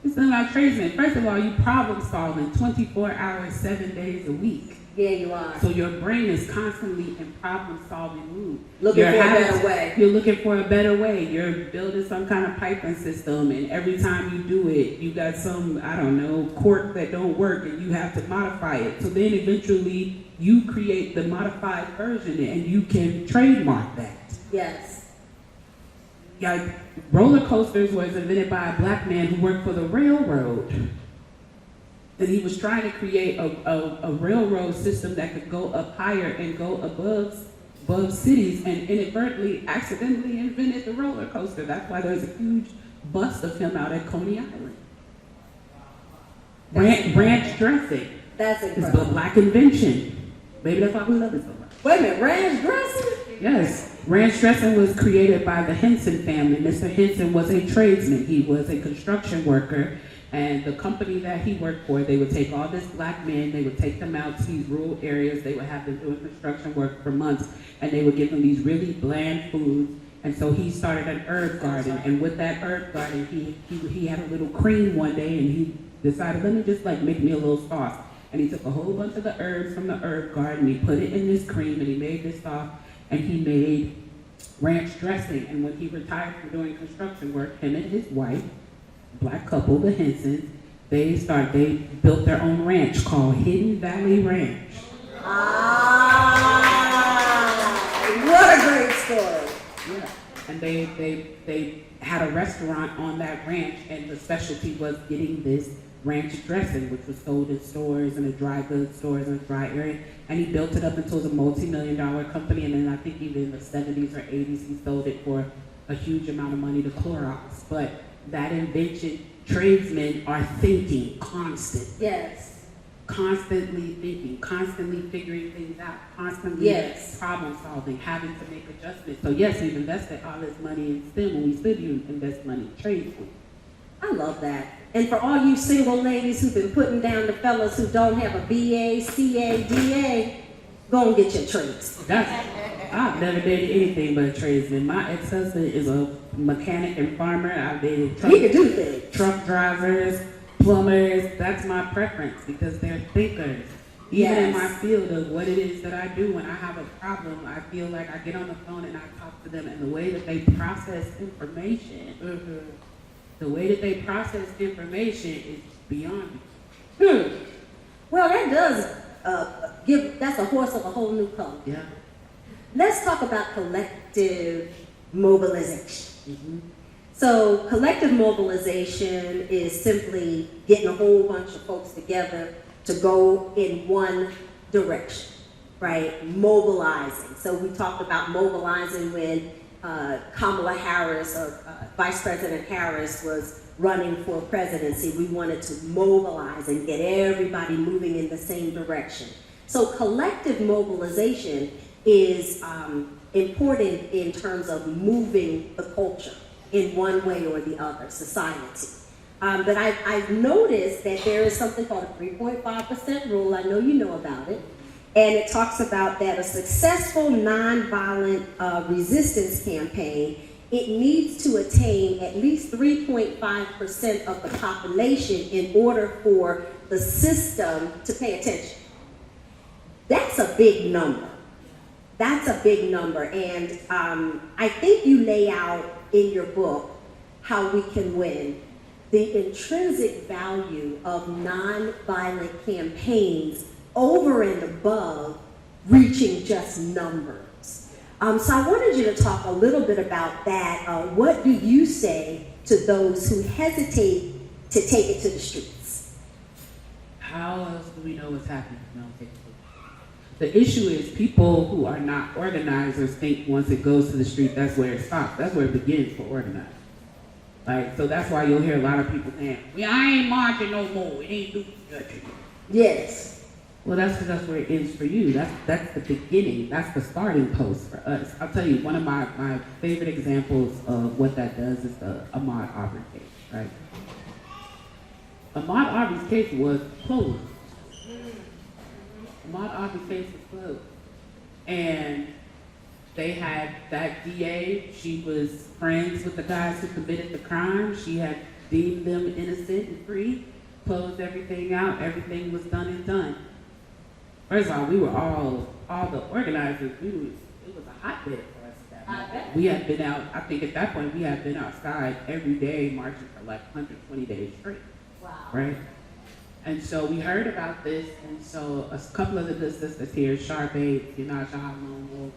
Speaker 2: It's done by tradesmen. First of all, you problem solving 24 hours, 7 days a week.
Speaker 1: Yeah, you are.
Speaker 2: So your brain is constantly in problem-solving mood.
Speaker 1: Looking for a better way.
Speaker 2: You're looking for a better way. You're building some kind of piping system, and every time you do it, you got some, I don't know, cork that don't work, and you have to modify it. So then eventually, you create the modified version, and you can trademark that.
Speaker 1: Yes.
Speaker 2: Like, roller coasters was invented by a black man who worked for the railroad. And he was trying to create a railroad system that could go up higher and go above cities, and inadvertently, accidentally invented the roller coaster. That's why there's a huge bust of him out at Coney Island. Ranch dressing.
Speaker 1: That's
Speaker 2: It's
Speaker 1: incredible.
Speaker 2: a black invention. Maybe that's why we love it so much.
Speaker 1: Wait a minute, ranch dressing?
Speaker 2: Yes. Ranch dressing was created by the Henson family. Mr. Henson was a tradesman. He was a construction worker. And the company that he worked for, they would take all these black men, they would take them out to these rural areas, they would have them doing construction work for months, and they would give them these really bland foods. And so he started an herb garden, and with that herb garden, he had a little cream one day, and he decided, let me just like make me a little sauce. And he took a whole bunch of the herbs from the herb garden, he put it in this cream, and he made this sauce, and he made ranch dressing. And when he retired from doing construction work, him and his wife, black couple, the Hensons, they built their own ranch called Hidden Valley Ranch.
Speaker 1: What a great story.
Speaker 2: Yeah, and they had a restaurant on that ranch, and the specialty was getting this ranch dressing, which was sold in stores and the dry goods stores in the dry area. And he built it up until it was a multi-million-dollar company, and then I think even in the 70s or 80s, he sold it for a huge amount of money to Clorox. But that invention, tradesmen are thinking constant.
Speaker 1: Yes.
Speaker 2: Constantly thinking, constantly figuring things out, constantly problem solving, having to make adjustments. So yes, we've invested all this money in STEM, and we still do invest money in trade school.
Speaker 1: I love that. And for all you single ladies who've been putting down the fellas who don't have a BA, CA, DA, go and get your trades.
Speaker 2: I've never dated anything but a tradesman. My ex-husband is a mechanic and farmer. I've dated truck drivers, plumbers. That's my preference because they're thinkers. Even in my field of what it is that I do, when I have a problem, I feel like I get on the phone and I talk to them, and the way that they process information, is beyond me.
Speaker 1: Well, that does that's a horse of a whole new color.
Speaker 2: Yeah.
Speaker 1: Let's talk about collective mobilization. So collective mobilization is simply getting a whole bunch of folks together to go in one direction, right? Mobilizing. So we talked about mobilizing when Kamala Harris, or Vice President Harris, was running for presidency. We wanted to mobilize and get everybody moving in the same direction. So collective mobilization is important in terms of moving the culture in one way or the other, society. But I've noticed that there is something called a 3.5% rule. I know you know about it. And it talks about that a successful nonviolent resistance campaign, it needs to attain at least 3.5% of the population in order for the system to pay attention. That's a big number. That's a big number. And I think you lay out in your book how we can win. The intrinsic value of nonviolent campaigns over and above reaching just numbers. So I wanted you to talk a little bit about that. What do you say to those who hesitate to take it to the streets?
Speaker 2: How else do we know what's happening if we don't take it to the streets? The issue is people who are not organizers think once it goes to the street, that's where it stops. That's where it begins for organizing. Like, so that's why you'll hear a lot of people saying, well, I ain't marching no more. It ain't doing nothing.
Speaker 1: Yes.
Speaker 2: Well, that's because that's where it ends for you. That's the beginning. That's the starting post for us. I'll tell you, one of my favorite examples of what that does is the Ahmaud Arbery case, right? Ahmaud Arbery's case was closed. Ahmaud Arbery's case was closed. And they had that DA, she was friends with the guys who committed the crime. She had deemed them innocent and free, closed everything out, everything was done and done. First of all, we were all the organizers, it was a hotbed for us at that moment. We had been out, I think at that point, we had been outside every day marching for like 120 days straight.
Speaker 1: Wow.
Speaker 2: Right? And so we heard about this, and so a couple of the good sisters here, Sharbae, Yanasha Halon,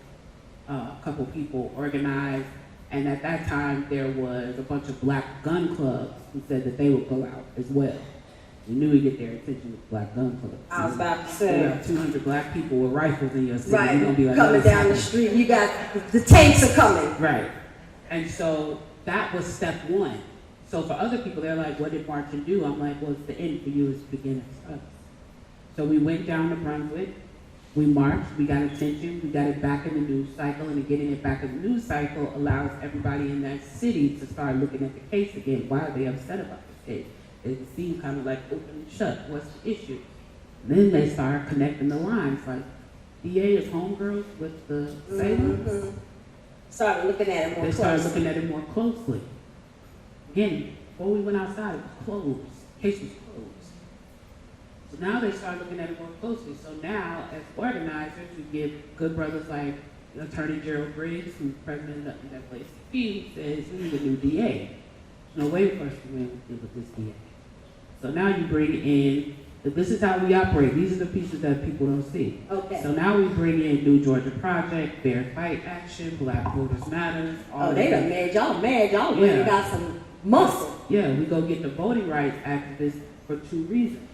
Speaker 2: a couple people organized, and at that time there was a bunch of black gun clubs who said that they would go out as well. We knew we'd get their attention with black gun clubs.
Speaker 1: I was about to say.
Speaker 2: You have 200 black people with rifles in your city.
Speaker 1: Right,
Speaker 2: You're gonna be like,
Speaker 1: coming down the street, you got, the tanks are coming.
Speaker 2: Right. And so that was step one. So for other people, they're like, what did marching do? I'm like, well, it's the end for you, it's the beginning for us. So we went down to Brunswick, we marched, we got attention, we got it back in the news cycle, and getting it back in the news cycle allows everybody in that city to start looking at the case again. Why are they upset about this case? It seemed kind of like open and shut. What's the issue? And then they started connecting the lines, like DA is homegirls with the sailors.
Speaker 1: Started looking at it more closely.
Speaker 2: They started looking at it more closely. Again, before we went outside, it was closed. Case was closed. So now they started looking at it more closely. So now, as organizers, we get good brothers like Attorney Gerald Briggs, who's president of the NAACP, who says we need a new DA. There's no way for us to win with this DA. So now you bring in, this is how we operate. These are the pieces that people don't see.
Speaker 1: Okay.
Speaker 2: So now we bring in New Georgia Project, Fair Fight Action, Black Voters Matters. All
Speaker 1: They done made y'all mad. Y'all really got some muscle.
Speaker 2: Yeah, we go get the voting rights activists for two reasons.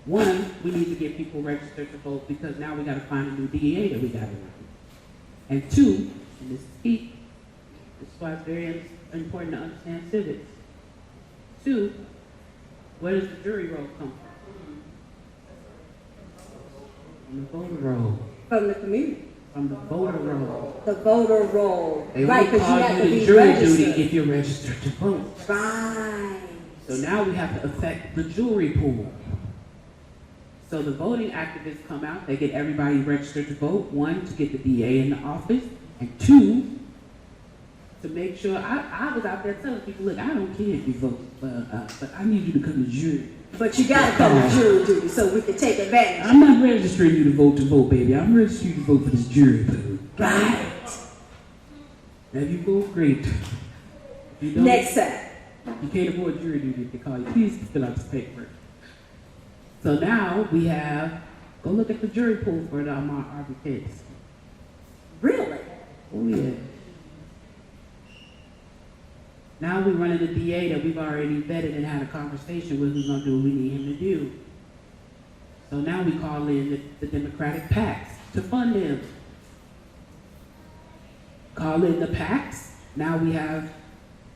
Speaker 2: One, we need to get people registered to vote because now we got to find a new DEA that we got to run. And two, and this is key, this is why it's very important to understand civics. Two, where does the jury roll come from? From the voter roll.
Speaker 1: From the community.
Speaker 2: From the voter roll.
Speaker 1: The voter roll.
Speaker 2: They
Speaker 1: right,
Speaker 2: only
Speaker 1: because
Speaker 2: call
Speaker 1: you have to
Speaker 2: you
Speaker 1: be
Speaker 2: the jury
Speaker 1: registered.
Speaker 2: duty if you're registered to vote.
Speaker 1: Right.
Speaker 2: So now we have to affect the jury pool. So the voting activists come out, they get everybody registered to vote. One, to get the DA in the office, and two, to make sure, I was out there telling people, look, I don't care if you vote, but I need you to come to jury.
Speaker 1: But you gotta come to jury duty so we can take advantage.
Speaker 2: I'm not registering you to vote, baby. I'm registering you to vote for this jury pool.
Speaker 1: Right.
Speaker 2: Now if you vote, great. If you don't,
Speaker 1: Next time.
Speaker 2: you can't avoid jury duty if they call you. Please fill out this paper. So now we have, go look at the jury pool for the Ahmaud Arbery case.
Speaker 1: Really?
Speaker 2: Oh yeah. Now we're running a DA that we've already vetted and had a conversation with who's gonna do what we need him to do. So now we call in the Democratic PACs to fund him. Call in the PACs. Now we have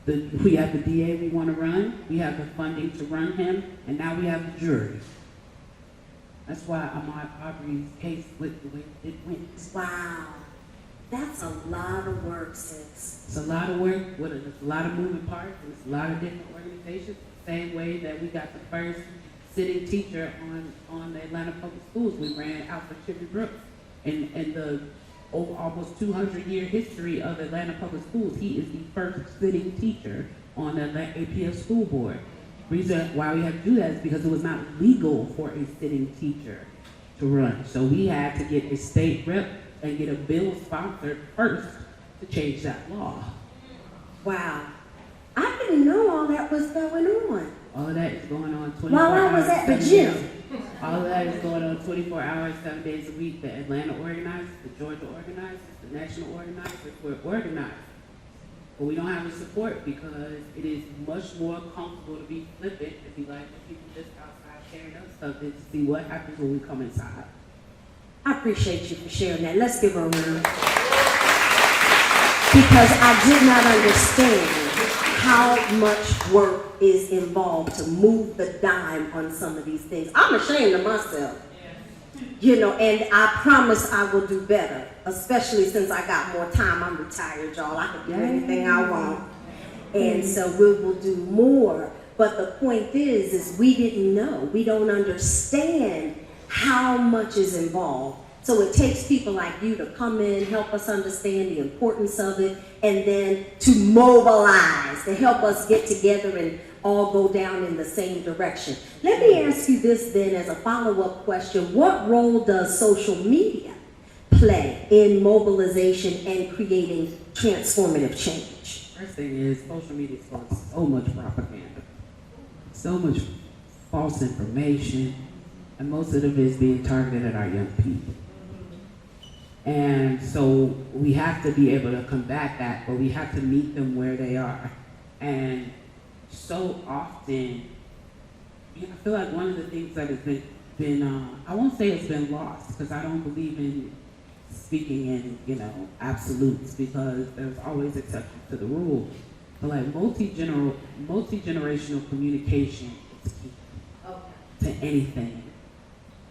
Speaker 2: the DA we want to run. We have the funding to run him, and now we have the jury. That's why Ahmaud Arbery's case went the way it went.
Speaker 1: Wow. That's a lot of work, sis.
Speaker 2: It's a lot of work, it's a lot of moving parts, and it's a lot of different organizations. The same way that we got the first sitting teacher on the Atlanta Public Schools. We ran Alfred Chippy Brooks. In the almost 200-year history of Atlanta Public Schools, he is the first sitting teacher on the APS school board. Reason why we had to do that is because it was not legal for a sitting teacher to run. So we had to get a state rep and get a bill sponsored first to change that law.
Speaker 1: Wow. I didn't know all that was going on.
Speaker 2: All of that is going on 24
Speaker 1: While
Speaker 2: hours.
Speaker 1: I was at the gym.
Speaker 2: All of that is going on 24 hours, 7 days a week. The Atlanta organizers, the Georgia organizers, the national organizers, we're organized. But we don't have the support because it is much more comfortable to be flippant and be like the people just outside tearing up stuff than to see what happens when we come inside.
Speaker 1: I appreciate you for sharing that. Let's give her a round. Because I did not understand how much work is involved to move the dime on some of these things. I'm ashamed of myself. You know, and I promise I will do better, especially since I got more time. I'm retired, y'all. I can do anything I want. And so we will do more. But the point is we didn't know. We don't understand how much is involved. So it takes people like you to come in, help us understand the importance of it, and then to mobilize, to help us get together and all go down in the same direction. Let me ask you this then as a follow-up question. What role does social media play in mobilization and creating transformative change?
Speaker 2: First thing is social media is full of so much propaganda, so much false information, and most of it is being targeted at our young people. And so we have to be able to combat that, but we have to meet them where they are. And so often, I feel like one of the things that has been I won't say it's been lost, because I don't believe in speaking in, absolutes, because there's always exceptions to the rule. But like multi-generational communication is key to anything.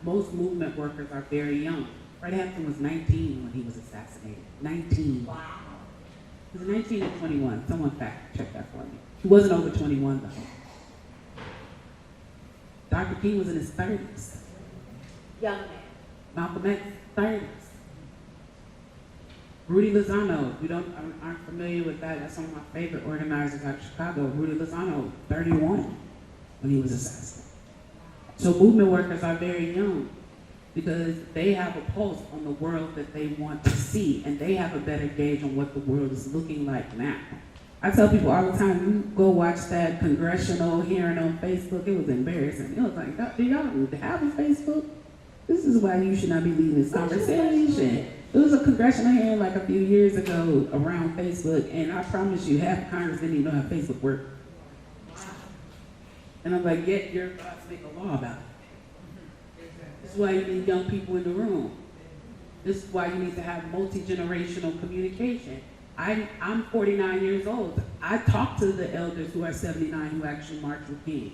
Speaker 2: Most movement workers are very young. Fred Hampton was 19 when he was assassinated. 19.
Speaker 1: Wow.
Speaker 2: He was 19 or 21. Someone fact check that for me. He wasn't over 21 though. Dr. King was in his 30s.
Speaker 1: Young man.
Speaker 2: Malcolm X, 30s. Rudy Lozano, if you aren't familiar with that, that's one of my favorite organizers out of Chicago. Rudy Lozano, 31 when he was assassinated. So movement workers are very young, because they have a pulse on the world that they want to see, and they have a better gauge on what the world is looking like now. I tell people all the time, you go watch that congressional hearing on Facebook, it was embarrassing. It was like, do y'all have a Facebook? This is why you should not be leading this conversation. It was a congressional hearing like a few years ago around Facebook, and I promise you, half Congress didn't even know how Facebook worked. And I'm like, yet you're about to make a law about it. This is why you need young people in the room. This is why you need to have multi-generational communication. I'm 49 years old. I talk to the elders who are 79 who actually march with me.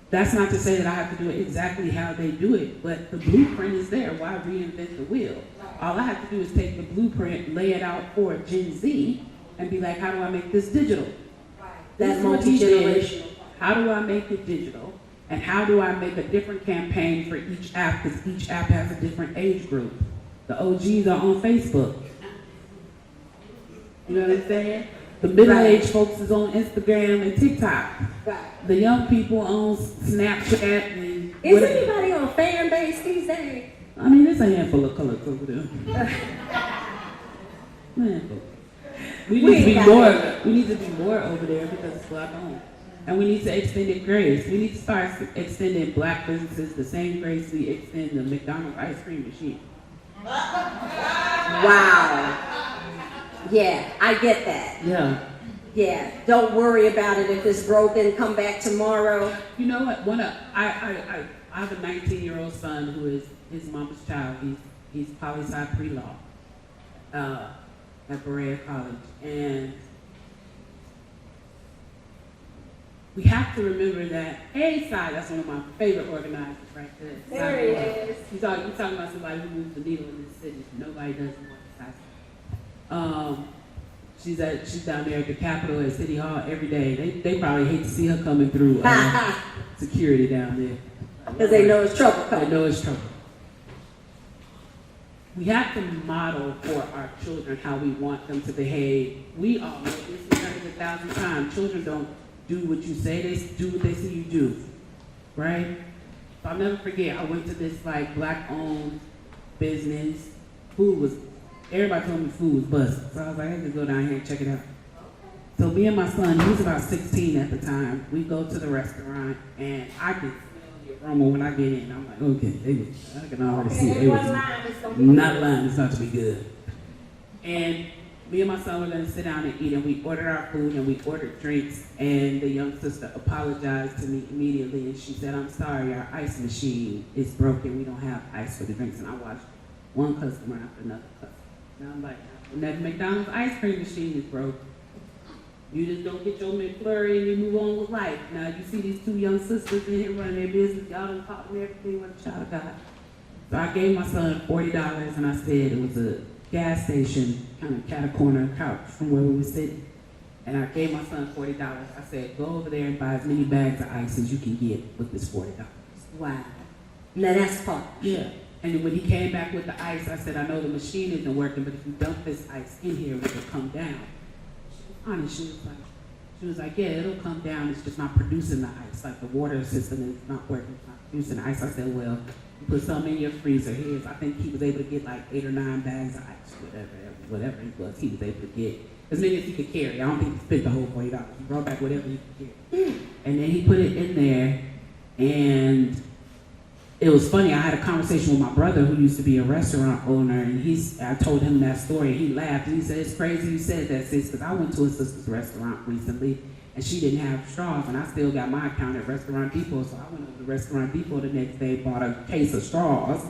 Speaker 2: That's not to say that I have to do it exactly how they do it, but the blueprint is there. Why reinvent the wheel? All I have to do is take the blueprint, lay it out for Gen Z, and be like, how do I make this digital?
Speaker 1: That's multi-generational.
Speaker 2: How do I make it digital? And how do I make a different campaign for each app, because each app has a different age group. The OGs are on Facebook. You know what I'm saying? The middle-aged folks is on Instagram and TikTok.
Speaker 1: Right.
Speaker 2: The young people on Snapchat and
Speaker 1: Is anybody on fan base these days?
Speaker 2: I mean, there's a handful of colors over there. Man, we need to be more over there because it's Black owned. And we need to extend it grace. We need to start extending Black businesses the same grace we extend the McDonald's ice cream machine.
Speaker 1: Wow. Yeah, I get that.
Speaker 2: Yeah.
Speaker 1: Yeah, don't worry about it if it's broken. Come back tomorrow.
Speaker 2: You know what? I I have a 19-year-old son who is his mama's child. He's poli-sci pre-law at Berea College. And we have to remember that A side, that's one of my favorite organizers right there.
Speaker 1: There he is.
Speaker 2: You're talking about somebody who moves the needle in this city. Nobody does more besides. She's down there at the Capitol at City Hall every day. They probably hate to see her coming through security down there.
Speaker 1: Because they know it's trouble coming.
Speaker 2: They know it's trouble. We have to model for our children how we want them to behave. We all know this, we've heard it 1,000 times. Children don't do what you say, they do what they see you do, right? So I'll never forget, I went to this like black-owned business. Everybody told me food was busted. So I was like, I had to go down here and check it out. So me and my son, he was about 16 at the time, we go to the restaurant and I could smell the aroma when I get in. I'm like, okay, I can already see it. They was not lying, it's not to be good. And me and my son were gonna sit down and eat, and we ordered our food and we ordered drinks, and the young sister apologized to me immediately and she said, I'm sorry, our ice machine is broken, we don't have ice for the drinks. And I watched one customer after another customer. And I'm like, when that McDonald's ice cream machine is broke, you just don't get your McFlurry and you move on with life. Now you see these two young sisters in here running their business, y'all done taught them everything with a child of God. So I gave my son $40 and I said it was a gas station, kind of cat a corner couch from where we were sitting. And I gave my son $40. I said, go over there and buy as many bags of ice as you can get with this $40.
Speaker 1: Wow. Now that's fun.
Speaker 2: Yeah. And then when he came back with the ice, I said, I know the machine isn't working, but if you dump this ice in here, it will come down. She was honest. She was like, yeah, it'll come down. It's just not producing the ice. Like the water system is not working. It's not producing the ice. I said, well, you put some in your freezer. I think he was able to get like 8 or 9 bags of ice, whatever it was. He was able to get as many as he could carry. I don't think he spent the whole $40. He brought back whatever he could carry. And then he put it in there, and it was funny. I had a conversation with my brother who used to be a restaurant owner, and I told him that story, and he laughed, and he said, it's crazy you said that, sis, because I went to a sister's restaurant recently, and she didn't have straws, and I still got my account at Restaurant Depot, so I went over to Restaurant Depot the next day, bought a case of straws,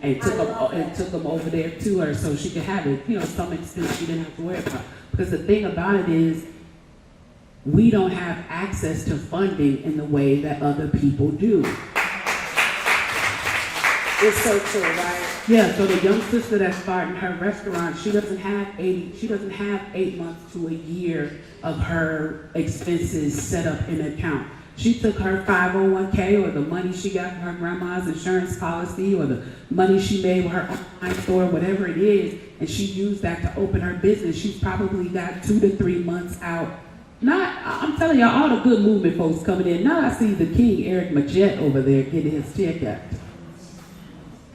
Speaker 2: and took them over there to her so she could have it, some expense she didn't have to worry about. Because the thing about it is, we don't have access to funding in the way that other people do.
Speaker 1: It's so true, right?
Speaker 2: Yeah, so the young sister that's starting her restaurant, she doesn't have 8 months to a year of her expenses set up in an account. She took her 501k or the money she got from her grandma's insurance policy or the money she made with her online store, whatever it is, and she used that to open her business. She's probably got 2 to 3 months out. I'm telling y'all, all the good movement folks coming in. Now I see the king, Eric Majette, over there getting his check out.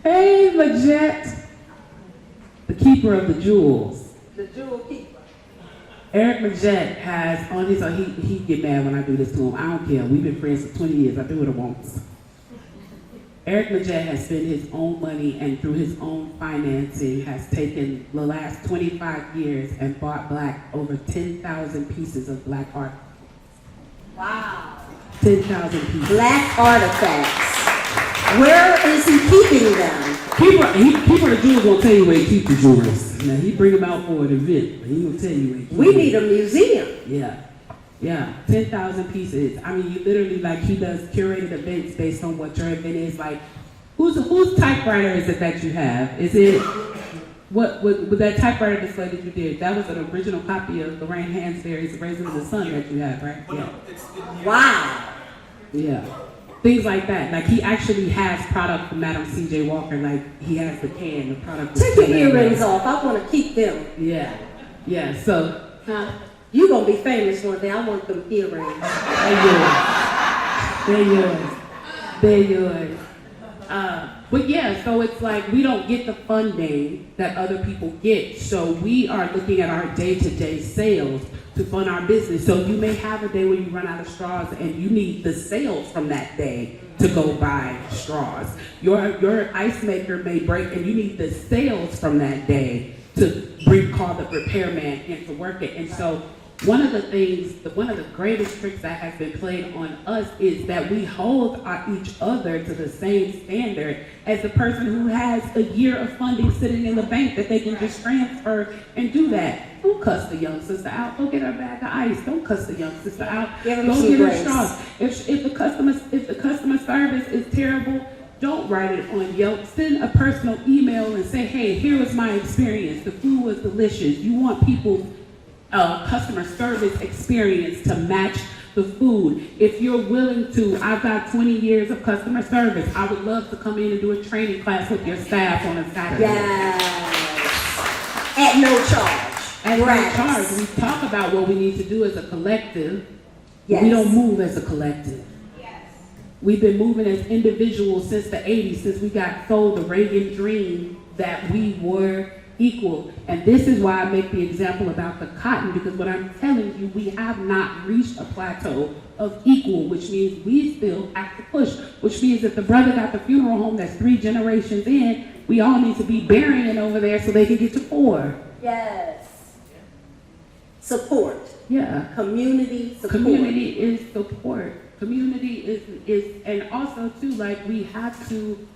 Speaker 2: Hey, Majette, the keeper of the jewels.
Speaker 1: The jewel keeper.
Speaker 2: Eric Majette has on his, he get mad when I do this to him. I don't care. We've been friends for 20 years. I do what I want. Eric Majette has spent his own money and through his own financing has taken the last 25 years and bought over 10,000 pieces of black art.
Speaker 1: Wow.
Speaker 2: 10,000 pieces.
Speaker 1: Black artifacts. Where is he keeping them?
Speaker 2: Keeper of the jewels won't tell you where he keeps the jewels. Now he bring them out for an event, but he won't tell you where he keeps them.
Speaker 1: We need a museum.
Speaker 2: Yeah, 10,000 pieces. I mean, you literally, he does curated events based on what your event is. Like, whose typewriter is it that you have? Is it, what with that typewriter display that you did, that was an original copy of Lorraine Hansberry's Raising of the Sun that you have, right? Yeah.
Speaker 1: Wow.
Speaker 2: Yeah. Things like that. Like, he actually has product from Madam C.J. Walker. Like, he has the can, the product.
Speaker 1: Take your earrings off. I want to keep them.
Speaker 2: Yeah. So,
Speaker 1: You're going to be famous one day. I want them earrings.
Speaker 2: They're yours. But yeah, so it's like we don't get the funding that other people get. So we are looking at our day-to-day sales to fund our business. So you may have a day where you run out of straws and you need the sales from that day to go buy straws. Your ice maker may break and you need the sales from that day to call the repairman in to work it. And so one of the greatest tricks that has been played on us is that we hold each other to the same standard as the person who has a year of funding sitting in the bank that they can just transfer and do that. Don't cuss the young sister out. Go get her a bag of ice. Don't cuss the young sister out. Go get her straws. If the customer service is terrible, don't write it on Yelp. Send a personal email and say, hey, here was my experience. The food was delicious. You want people's customer service experience to match the food. If you're willing to, I've got 20 years of customer service. I would love to come in and do a training class with your staff on a Saturday.
Speaker 1: Yes. At no charge.
Speaker 2: At no charge. We talk about what we need to do as a collective.
Speaker 1: Yes.
Speaker 2: We don't move as a collective. Yes. We've been moving as individuals since the 80s, since we got sold the Reagan dream that we were equal. And this is why I make the example about the cotton, because what I'm telling you, we have not reached a plateau of equal, which means we still have to push, which means if the brother got the funeral home that's 3 generations in, we all need to be burying over there so they can get to 4.
Speaker 1: Yes. Support.
Speaker 2: Yeah.
Speaker 1: Community support.
Speaker 2: Community is support. Community is, and also too, like, we have to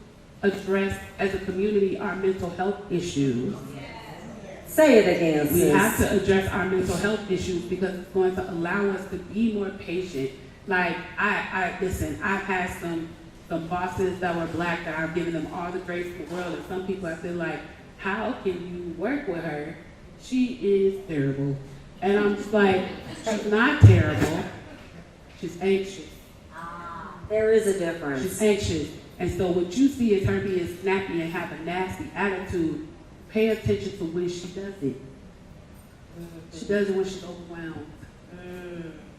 Speaker 2: address as a community our mental health issues.
Speaker 1: Say it again, sis.
Speaker 2: We have to address our mental health issues because it's going to allow us to be more patient. Like, listen, I've had some bosses that were black that I've given them all the grace in the world, and some people have been like, how can you work with her? She is terrible. And I'm just like, she's not terrible, she's anxious.
Speaker 1: There is a difference.
Speaker 2: She's anxious. And so what you see is her being snappy and have a nasty attitude. Pay attention to when she does it. She does it when she's overwhelmed.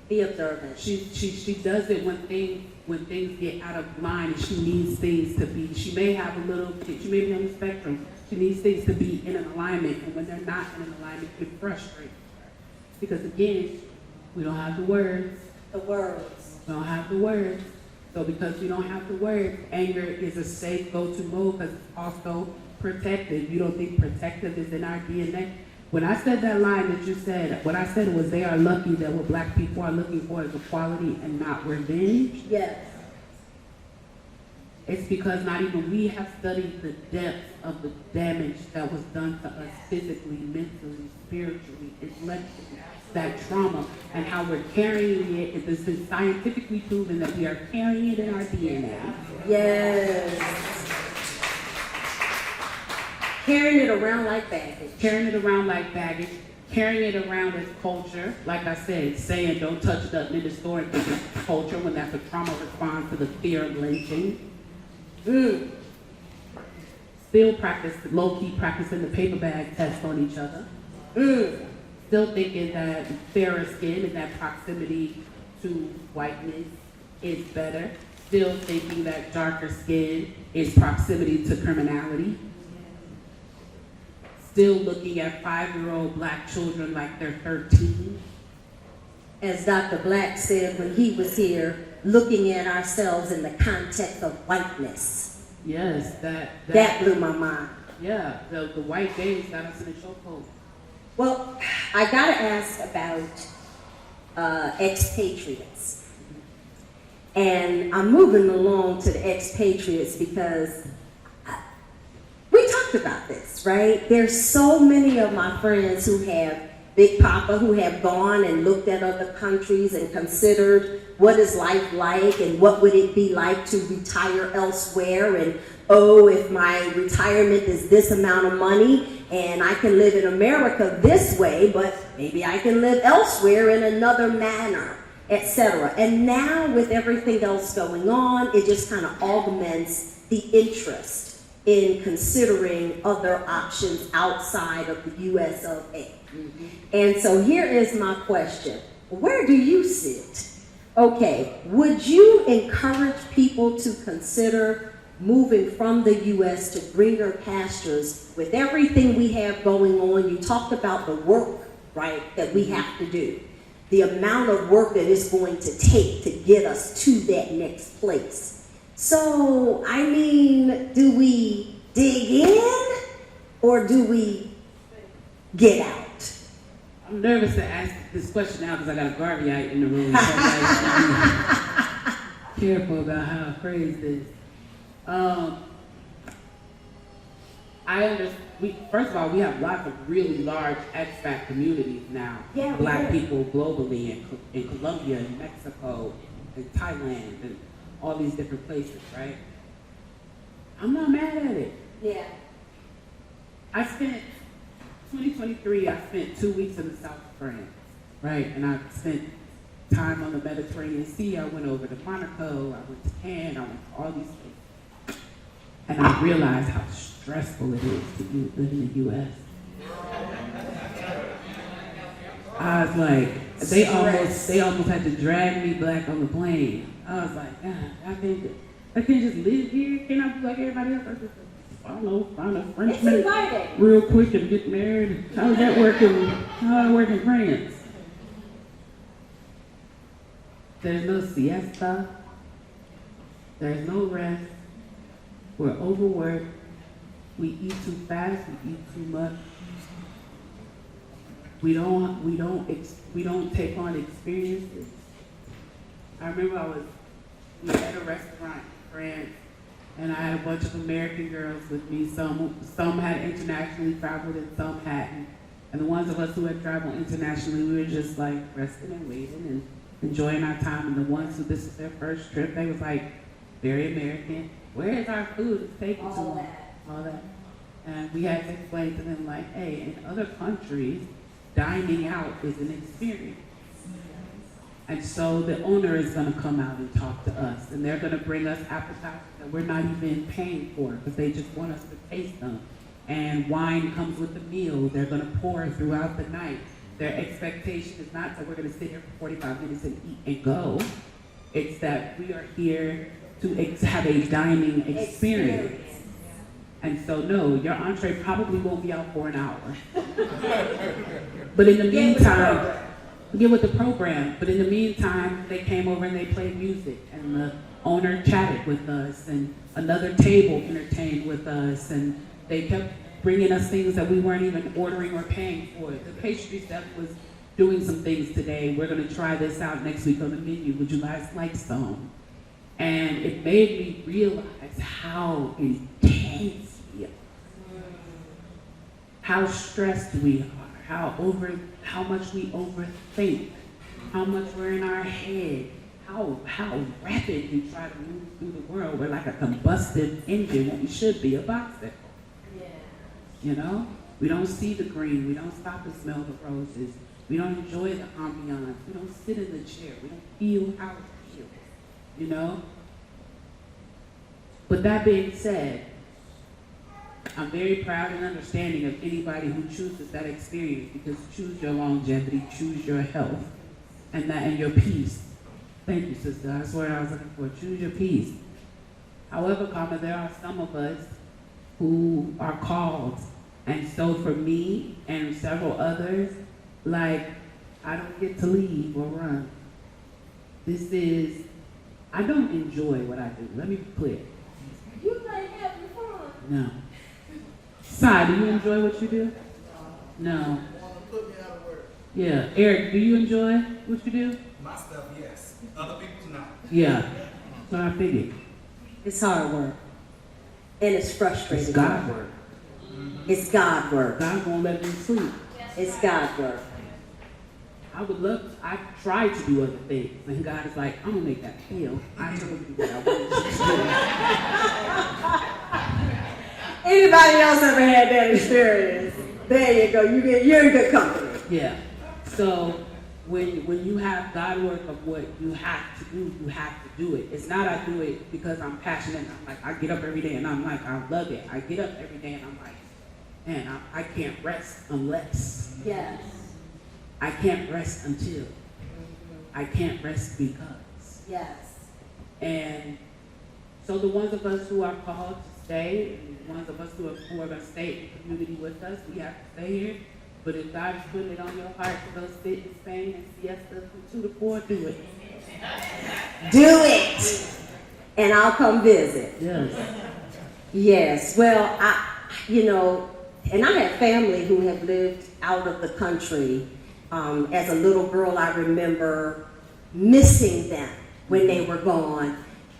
Speaker 1: Be observant.
Speaker 2: She does it when things get out of line and she needs things to be. She may have a little, she may be on the spectrum. She needs things to be in an alignment, and when they're not in an alignment, it frustrates her. Because again, we don't have the words.
Speaker 1: The words.
Speaker 2: We don't have the words. So because we don't have the words, anger is a safe go-to mode because it's also protective. You don't think protective is in our DNA? When I said that line that you said, what I said was they are lucky that what black people are looking for is equality and not revenge.
Speaker 1: Yes.
Speaker 2: It's because not even we have studied the depth of the damage that was done to us physically, mentally, spiritually, intellectually, that trauma, and how we're carrying it. It's been scientifically proven that we are carrying it in our DNA.
Speaker 1: Yes. Carrying it around like baggage.
Speaker 2: Carrying it around like baggage. Carrying it around as culture. Like I said, saying don't touch nothing in the store and think it's culture when that's a trauma response to the fear of lynching. Still low-key practicing the paper bag test on each other. Still thinking that fairer skin and that proximity to whiteness is better. Still thinking that darker skin is proximity to criminality. Still looking at 5-year-old black children like they're 13.
Speaker 1: As Dr. Black said when he was here, looking at ourselves in the context of whiteness.
Speaker 2: Yes,
Speaker 1: that blew my mind.
Speaker 2: Yeah, the white days got us in a chokehold.
Speaker 1: Well, I gotta ask about expatriates. And I'm moving along to the expatriates because we talked about this, right? There's so many of my friends who have Big Papa who have gone and looked at other countries and considered what is life like and what would it be like to retire elsewhere, and oh, if my retirement is this amount of money and I can live in America this way, but maybe I can live elsewhere in another manner, etc. And now with everything else going on, it just kind of augments the interest in considering other options outside of the US of A. And so here is my question. Where do you sit? Okay, would you encourage people to consider moving from the US to greener pastures with everything we have going on? You talked about the work, right, that we have to do. The amount of work that it's going to take to get us to that next place. So, I mean, do we dig in or do we get out?
Speaker 2: I'm nervous to ask this question now because I got a Garveyite in the room. So I'm like, careful about how I phrase this. First of all, we have lots of really large expat communities now.
Speaker 1: Yeah,
Speaker 2: Black people globally in Colombia, in Mexico, in Thailand, and all these different places, right? I'm not mad at it.
Speaker 1: Yeah.
Speaker 2: 2023, I spent 2 weeks in the south of France, right? And I spent time on the Mediterranean Sea. I went over to Monaco, I went to Cannes, I went to all these places. And I realized how stressful it is to live in the U.S. I was like, they almost had to drag me back on the plane. I was like, God, I can't just live here. Can I be like everybody else? I don't know, find a Frenchman real quick and get married. How does that work in France? There's no siesta. There's no rest. We're overworked. We eat too fast. We eat too much. We don't take on experiences. I remember we had a restaurant in France, and I had a bunch of American girls with me. Some had internationally traveled and some hadn't. And the ones of us who had traveled internationally, we were just like resting and waiting and enjoying our time. And the ones who this was their first trip, they was like very American. Where is our food? It's taking too long. All that. And we had to explain to them like, hey, in other countries, dining out is an experience. And so the owner is going to come out and talk to us, and they're going to bring us appetizers that we're not even paying for because they just want us to taste them. And wine comes with the meal. They're going to pour throughout the night. Their expectation is not that we're going to sit here for 45 minutes and eat and go. It's that we are here to have a dining experience. And so, no, your entree probably won't be out for an hour. But in the meantime, get with the program. But in the meantime, they came over and they played music, and the owner chatted with us, and another table entertained with us, and they kept bringing us things that we weren't even ordering or paying for. The pastry chef was doing some things today. We're going to try this out next week on the menu. Would you guys like some? And it made me realize how intense we are, how stressed we are, how much we overthink, how much we're in our head, how rapid we try to move through the world. We're like a combusted engine when we should be a bicycle. Yeah. You know? We don't see the green, we don't stop and smell the roses, we don't enjoy the ambiance, we don't sit in the chair, we don't feel how it feels, you know? But that being said, I'm very proud and understanding of anybody who chooses that experience, because choose your longevity, choose your health, and your peace. Thank you, sister. That's what I was looking for. Choose your peace. However, there are some of us who are called. And so for me and several others, like, I don't get to leave or run. I don't enjoy what I do. Let me be clear.
Speaker 1: You ain't having fun.
Speaker 2: No. Sai, do you enjoy what you do? No.
Speaker 3: Put me out of work.
Speaker 2: Yeah. Eric, do you enjoy what you do?
Speaker 3: My stuff, yes. Other people's not.
Speaker 2: Yeah. So I figured.
Speaker 1: It's hard work. And it's frustrating.
Speaker 2: It's God work.
Speaker 1: It's God work.
Speaker 2: God won't let me sleep.
Speaker 1: It's God work.
Speaker 2: I try to do other things, and God is like, I'm gonna make that fail. I told you what I wanted you to do.
Speaker 1: Anybody else ever had that experience? There you go. You're in good company.
Speaker 2: Yeah. So when you have God work of what you have to do, you have to do it. It's not I do it because I'm passionate. I'm like, I get up every day and I'm like, I love it. I get up every day and I'm like, man, I can't rest unless.
Speaker 1: Yes.
Speaker 2: I can't rest until. I can't rest because.
Speaker 1: Yes.
Speaker 2: And so the ones of us who are called to stay, and the ones of us who are going to stay in the community with us, we have to stay here. But if God is putting it on your heart to go sit in Spain and siesta from 2 to 4, do it.
Speaker 1: Do it. And I'll come visit.
Speaker 2: Yes.
Speaker 1: Yes. Well, and I have family who have lived out of the country. As a little girl, I remember missing them when they were gone.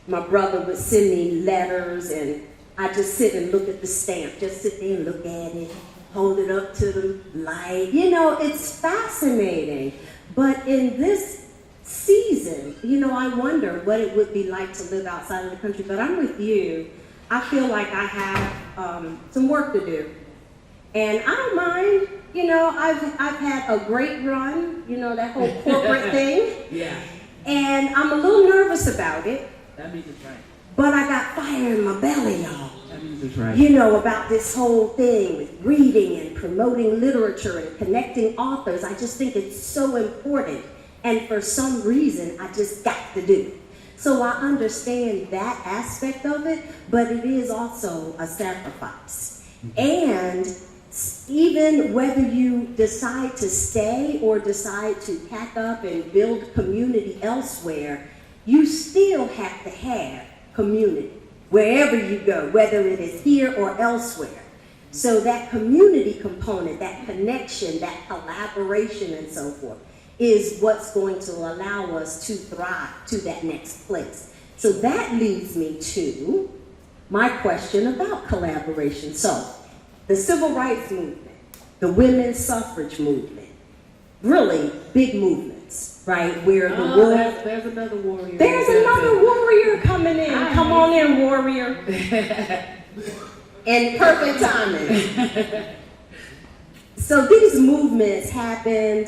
Speaker 1: My brother would send me letters, and I just sit and look at the stamp, just sit there and look at it, hold it up to the light. You know, it's fascinating. But in this season, you know, I wonder what it would be like to live outside of the country. But I'm with you. I feel like I have some work to do. And I don't mind, you know, I've had a great run, you know, that whole corporate thing.
Speaker 2: Yeah.
Speaker 1: And I'm a little nervous about it.
Speaker 2: That means it's right.
Speaker 1: But I got fire in my belly, y'all.
Speaker 2: That means it's right.
Speaker 1: You know, about this whole thing with reading and promoting literature and connecting authors. I just think it's so important. And for some reason, I just got to do it. So I understand that aspect of it, but it is also a sacrifice. And even whether you decide to stay or decide to pack up and build community elsewhere, you still have to have community wherever you go, whether it is here or elsewhere. So that community component, that connection, that collaboration and so forth, is what's going to allow us to thrive to that next place. So that leads me to my question about collaboration. So the civil rights movement, the women's suffrage movement, really big movements, right? Where the war,
Speaker 2: there's another warrior.
Speaker 1: there's another warrior coming in. Come on in, warrior. In perfect timing. So these movements happened,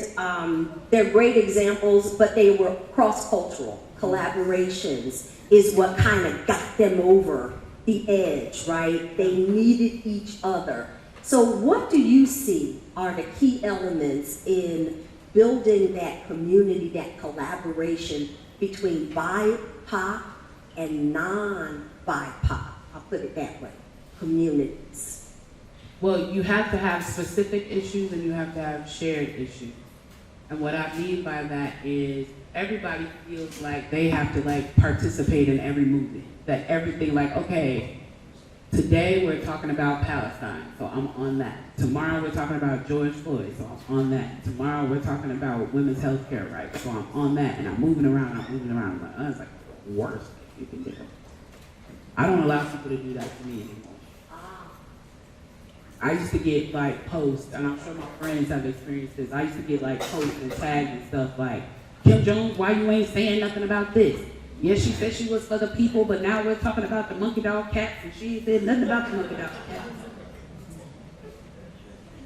Speaker 1: they're great examples, but they were cross-cultural. Collaborations is what kind of got them over the edge, right? They needed each other. So what do you see are the key elements in building that community, that collaboration between BIPOC and non-BIPOC? I'll put it that way, communities.
Speaker 2: Well, you have to have specific issues and you have to have shared issues. And what I mean by that is everybody feels like they have to like participate in every movement. That everything like, okay, today we're talking about Palestine, so I'm on that. Tomorrow we're talking about George Floyd, so I'm on that. Tomorrow we're talking about women's health care rights, so I'm on that. And I'm moving around. I'm like, oh, it's like the worst you can do. I don't allow people to do that to me anymore. I used to get like posts, and I'm sure my friends have experienced this. I used to get like posts and tags and stuff like, Kim Jones, why you ain't saying nothing about this? Yes, she said she was for the people, but now we're talking about the monkey dog cats, and she ain't said nothing about the monkey dog cats.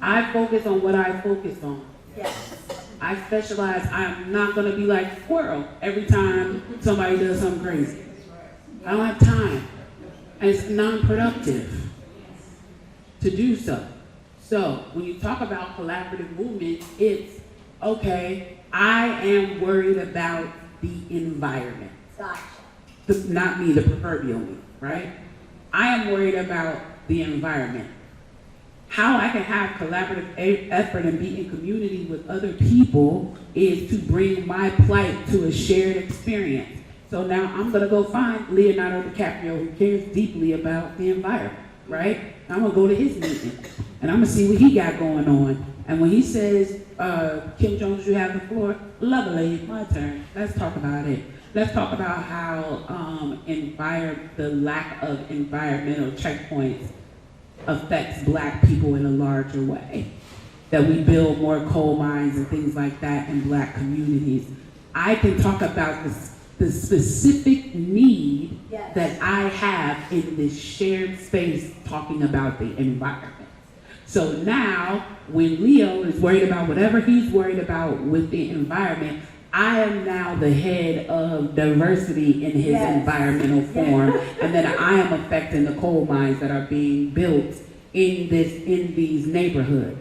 Speaker 2: I focus on what I focus on.
Speaker 1: Yes.
Speaker 2: I specialize. I'm not gonna be like Squirrel every time somebody does something crazy. I don't have time, and it's non-productive to do so. So when you talk about collaborative movements, it's, okay, I am worried about the environment.
Speaker 1: Gotcha.
Speaker 2: Not me, the proverbial me, right? I am worried about the environment. How I can have collaborative effort and be in community with other people is to bring my plight to a shared experience. So now I'm gonna go find Leonardo DiCaprio, who cares deeply about the environment, right? I'm gonna go to his meeting and I'm gonna see what he got going on. And when he says, Kim Jones, you have the floor, lovely, my turn. Let's talk about it. Let's talk about how the lack of environmental checkpoints affects Black people in a larger way. That we build more coal mines and things like that in Black communities. I can talk about the specific need that I have in this shared space talking about the environment. So now, when Leo is worried about whatever he's worried about with the environment, I am now the head of diversity in his environmental form, and then I am affecting the coal mines that are being built in these neighborhoods.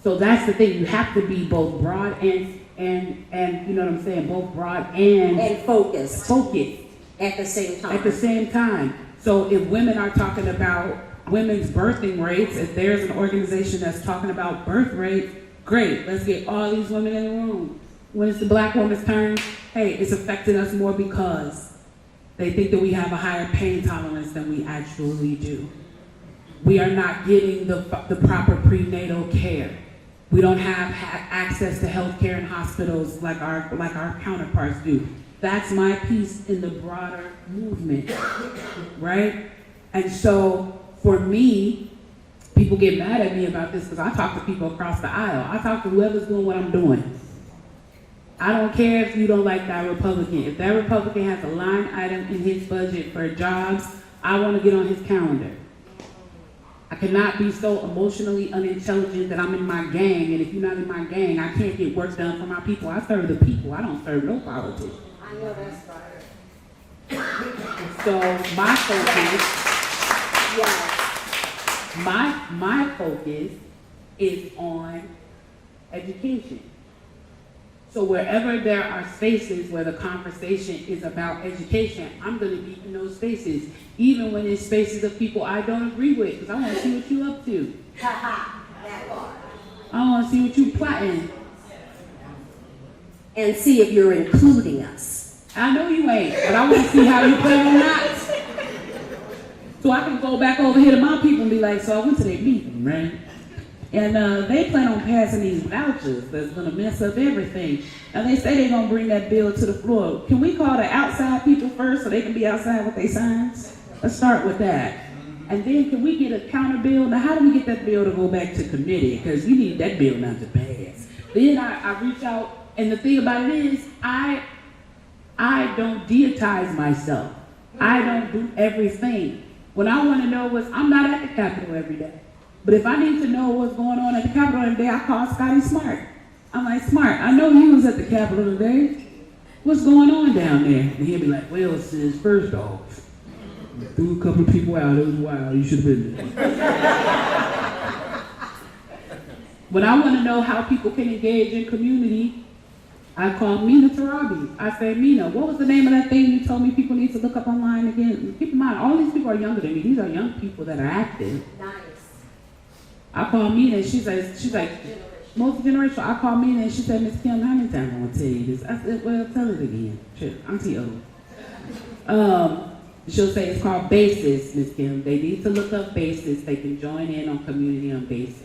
Speaker 2: So that's the thing, you have to be both broad and you know what I'm saying, both broad and focused at the same time. At the same time. So if women are talking about women's birthing rates, if there's an organization that's talking about birth rates, great, let's get all these women in the room. When it's the Black woman's turn, hey, it's affecting us more because they think that we have a higher pain tolerance than we actually do. We are not getting the proper prenatal care. We don't have access to healthcare and hospitals like our counterparts do. That's my piece in the broader movement, right? And so for me, people get mad at me about this because I talk to people across the aisle. I talk to whoever's doing what I'm doing. I don't care if you don't like that Republican. If that Republican has a line item in his budget for jobs, I want to get on his calendar. I cannot be so emotionally unintelligent that I'm in my gang, and if you're not in my gang, I can't get work done for my people. I serve the people. I don't serve no politicians.
Speaker 1: I know that's right.
Speaker 2: So my focus,
Speaker 1: Yes.
Speaker 2: my focus is on education. So wherever there are spaces where the conversation is about education, I'm going to be in those spaces, even when it's spaces of people I don't agree with, because I want to see what you're up to.
Speaker 1: That part.
Speaker 2: I want to see what you're plotting.
Speaker 1: And see if you're including us.
Speaker 2: I know you ain't, but I want to see how you plan on not. So I can go back over here to my people and be like, so I went to their meeting, right? And they plan on passing these vouchers that's going to mess up everything. And they say they're going to bring that bill to the floor. Can we call the outside people first so they can be outside with their signs? Let's start with that. And then can we get a counter bill? Now, how do we get that bill to go back to committee? Because we need that bill not to pass. Then I reach out, and the thing about it is, I don't deitize myself. I don't do everything. What I want to know is, I'm not at the Capitol every day. But if I need to know what's going on at the Capitol today, I call Scotty Smart. I'm like, Smart, I know you was at the Capitol today. What's going on down there? And he'll be like, well, sis, first off, threw a couple of people out. It was wild. You should have been there. When I want to know how people can engage in community, I call Mina Tarabi. I say, Mina, what was the name of that thing you told me people need to look up online again? Keep in mind, all these people are younger than me. These are young people that are active.
Speaker 1: Nice.
Speaker 2: I call Mina and she's like, multi-generational. I call Mina and she said, Miss Kim, how many times I'm gonna tell you this? I said, well, tell it again. Sure, I'm too old. She'll say it's called Basis, Miss Kim. They need to look up Basis. They can join in on community on Basis.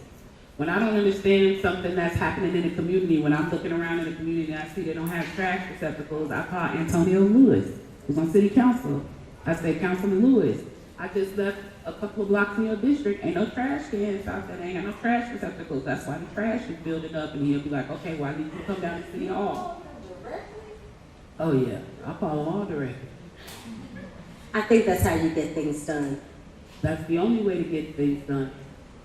Speaker 2: When I don't understand something that's happening in the community, when I'm looking around in the community and I see they don't have trash receptacles, I call Antonio Lewis, who's on city council. I say, Councilman Lewis, I just left a couple of blocks in your district, ain't no trash cans out there, ain't got no trash receptacles. That's why the trash is building up, and he'll be like, okay, well, I need you to come down to City Hall. Oh yeah, I'll call them all directly.
Speaker 1: I think that's how you get things done.
Speaker 2: That's the only way to get things done.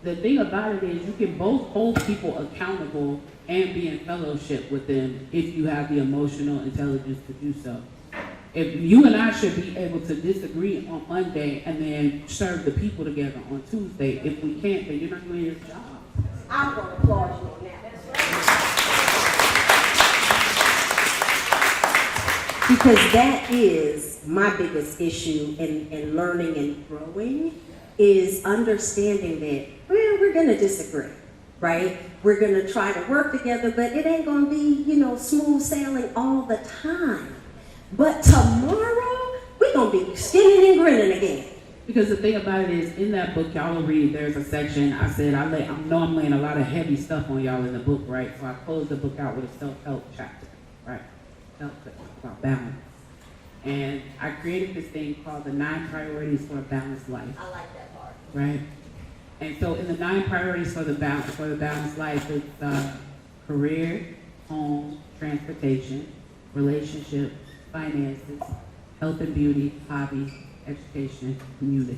Speaker 2: The thing about it is you can both hold people accountable and be in fellowship with them if you have the emotional intelligence to do so. If you and I should be able to disagree on Monday and then serve the people together on Tuesday. If we can't, then you're not doing your job.
Speaker 1: I'm going to applaud you on that. Because that is my biggest issue in learning and growing, is understanding that, well, we're going to disagree, right? We're going to try to work together, but it ain't going to be, smooth sailing all the time. But tomorrow, we're going to be skinning and grinning again.
Speaker 2: Because the thing about it is, in that book, y'all will read, there's a section, I said, I know I'm laying a lot of heavy stuff on y'all in the book, right? So I closed the book out with a self-help chapter, right? Self-help, about balance. And I created this thing called the 9 Priorities for a Balanced Life.
Speaker 1: I like that part.
Speaker 2: Right? And so in the 9 priorities for the balanced life, it's career, home, transportation, relationship, finances, health and beauty, hobbies, education, community.